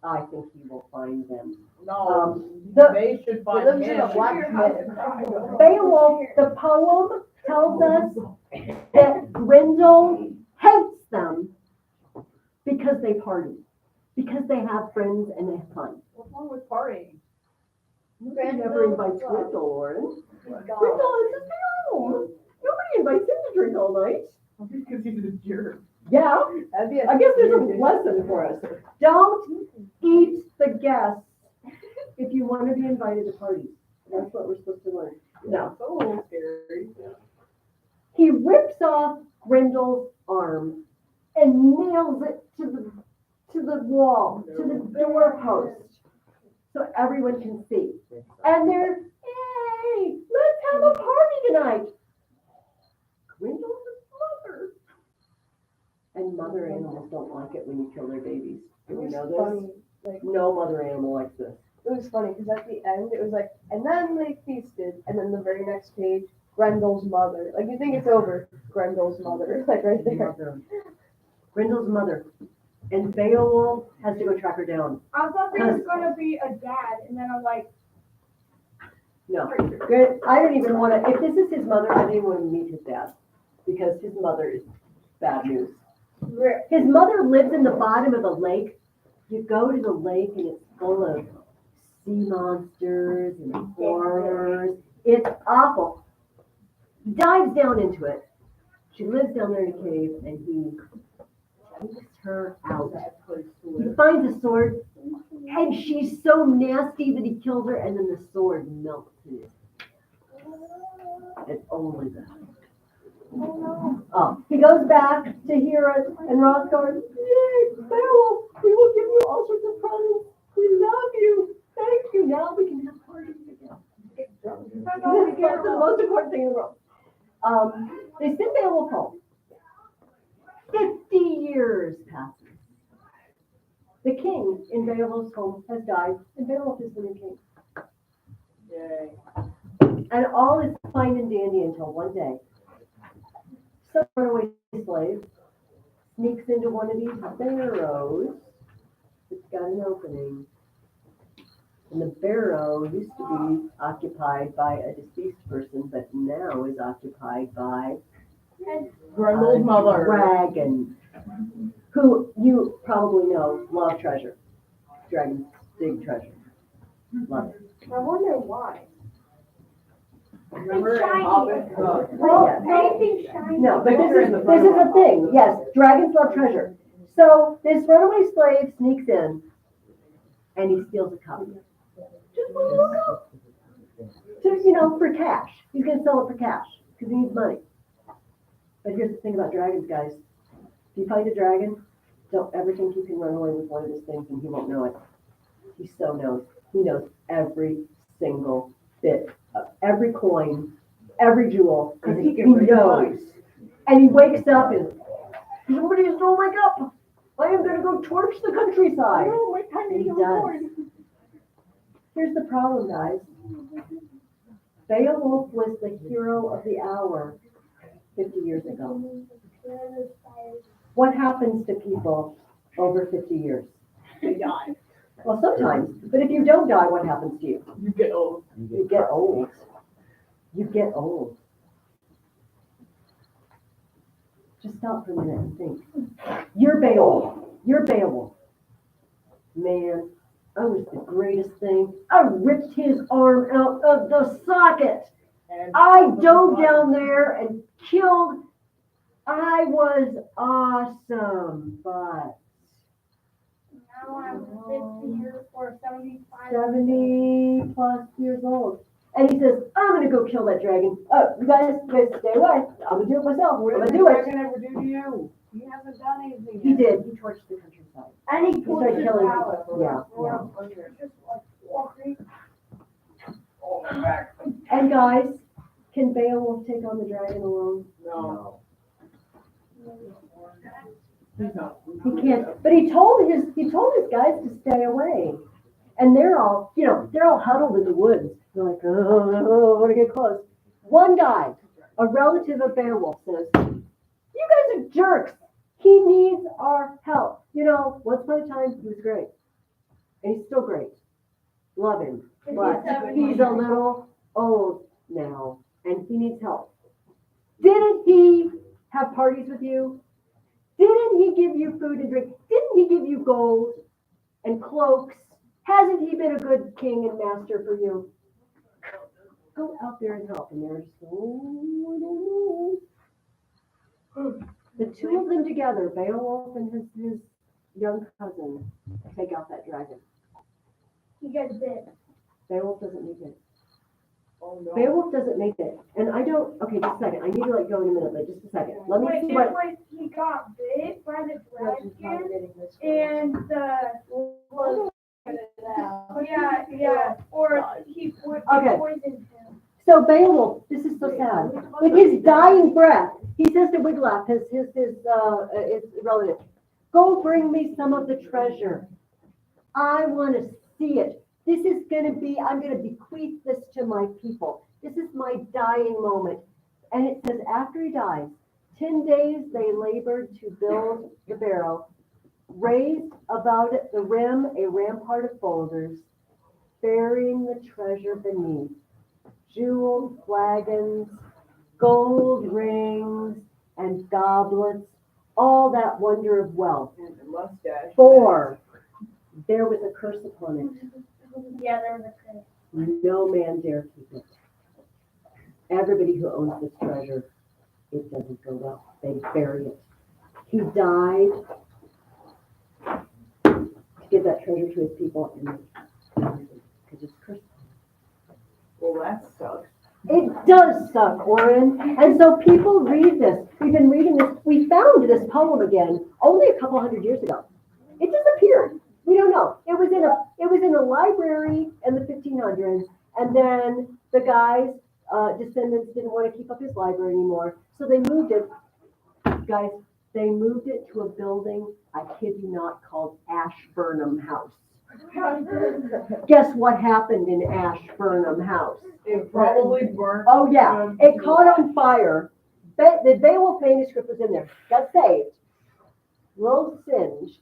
I think he will find them. No, the- they should He find lives in him. a black pit. Beowulf, the poem tells us that Grendel hates them because they party, because they have friends and they have fun. What's wrong with partying? Nobody never invites Grendel, Lauren. Grendel is his home. Nobody invites him to drink all night. Because he's a jerk. Yeah, That'd be I guess there's a lesson for us. Don't eat the guests if you want to be invited to parties. That's what we're supposed to learn. No. It's a little scary. He rips off Grendel's arm and nails it to the wall, to the doorpost, so everyone can see. And they're, hey, let's have a party tonight. Grendel's mother. And mother animals don't like it when you kill their babies. Do we know this? Funny. Like, No mother animal likes this. it was funny because at the end it was like, and then they feasted, and then the very next page, Grendel's mother. Like you think it's over, Grendel's mother, like right there. Mother. Grendel's mother. And Beowulf has to go track her down. I thought there was gonna be a dad, and then I'm like, No, I don't even want to, if this is his mother, I don't even want to meet his dad, because his mother is bad news. His mother lives in the bottom of the lake. You go to the lake and it's full of sea monsters and horrors. It's awful. He dives down into it. She lives down there in a cave and he takes her out. He finds a sword and she's so nasty that he kills her and then the sword melts in it. It's only that. Oh, he goes back to Hera and Rothgar. Yay, Beowulf, we will give you all sorts of presents. We love you. Thank you. Now we can have parties again. That's the most important thing in the world. They send Beowulf home. 50 years passes. The king in Beowulf's home has died, and Beowulf is the new king. Yay. And all is fine and dandy until one day. Some runaway slave sneaks into one of these barrows. It's got an opening. And the barrow used to be occupied by a deceased person, but now is occupied by Grendel's mother. dragon, who you probably know love treasure. Dragons dig treasure. Love it. I wonder why. Remember in Hobbit? Well, anything shiny. no, but this is a thing. Yes, dragons love treasure. So this runaway slave sneaks in and he steals a cup. Just one little cup. For cash. He's gonna sell it for cash because he needs money. But here's the thing about dragons, guys. If you find a dragon, don't ever think you can run away with one of his things and he won't know it. He so knows. He knows every single bit of every coin, every jewel. He knows. And he wakes up and somebody stole my cup. I am going to go torch the countryside. No, my tiny And he little does. boy. Here's the problem, guys. Beowulf was the hero of the hour 50 years ago. What happens to people over 50 years? They die. Well, sometimes. But if you don't die, what happens to you? You get old. You get old. You get old. Just stop for a minute and think. You're Beowulf. You're Beowulf. Man, I was the greatest thing. I ripped his arm out of the socket. And I dove down there and killed. I was awesome, but Now I'm 50 years or 75. 70 plus years old. And he says, I'm going to go kill that dragon. Oh, you guys stay away. I'm going to do it myself. what I'm did going to the do it. dragon ever do to you? He hasn't done anything He yet. did. He torched the countryside. And he He pulls started his killing palace. people. Yeah. Just like walking. Oh, I'm back. And guys, can Beowulf take on the dragon alone? No. He can't, but he told his guys to stay away. And they're all, they're all huddled in the woods. They're like, oh, I want to get close. One guy, a relative of Beowulf, says, "You guys are jerks. He needs our help." Once upon a time, he was great. And he's still great. Love him. But he's a little old now, and he needs help. Didn't he have parties with you? Didn't he give you food and drink? Didn't he give you gold and cloaks? Hasn't he been a good king and master for you? Go out there and help. And they're just, oh, I don't know. The two of them together, Beowulf and his young cousin, take out that dragon. You guys did. Beowulf doesn't make it. Oh, no. Beowulf doesn't make it. And I don't, okay, just a second. I need to go in a minute, but just a second. Let me see what. He got bit by the dragon and or he poisoned him. So Beowulf, this is so sad. With his dying breath, he says to Wiglaf, his relative, "Go bring me some of the treasure. I want to see it. This is I'm going to bequeath this to my people. This is my dying moment." And it says after he dies, 10 days they labored to build the barrow, raised about it the rim a rampart of boulders, burying the treasure beneath. Jeweled flagons, gold rings, and goblets, all that wonder of wealth. And the mustache. For there was a curse upon it. Yeah, there was a curse. No man dare keep it. Everybody who owns this treasure, it doesn't go well. They bury it. He died to give that treasure to his people, and because it's cursed. Well, that sucks. It does suck, Oren. And so people read this. We've been reading this. We found this poem again only a couple hundred years ago. It disappeared. We don't know. It was in a library in the 1500s, and then the guy's descendants didn't want to keep up his library anymore, so they moved it. Guys, they moved it to a building, I kid you not, called Ashburnham House. Guess what happened in Ashburnham House? It probably burnt. Oh yeah, it caught on fire. The Beowulf manuscript was in there. Got saved. A little singed.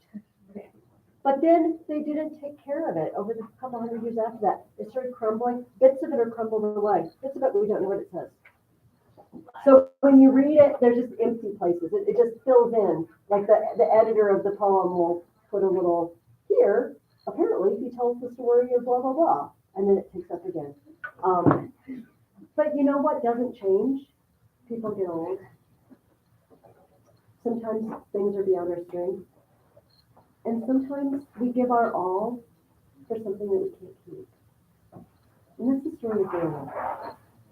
But then they didn't take care of it over the couple hundred years after that. It started crumbling. Bits of it are crumbled away. Bits of it we don't know what it says. So when you read it, there's just empty places. It just fills in. Like the editor of the poem will put a little here. Apparently, he tells the story of blah, blah, blah. And then it picks up again. But you know what doesn't change? People get old. Sometimes things are beyond our strength. And sometimes we give our all for something that we can't keep. And that's the story of Beowulf.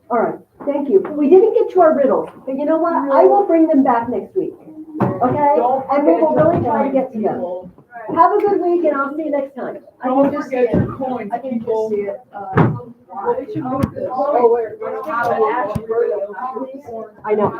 All right, thank you. We didn't get to our riddles, but you know what? I will bring them back next week. Okay? And we will really try to get to them. Have a good week, and I'll see you next time. Don't forget your coins, I can people. just see it. Well, it should move this. Oh, where? We don't have an Ashburn. I know.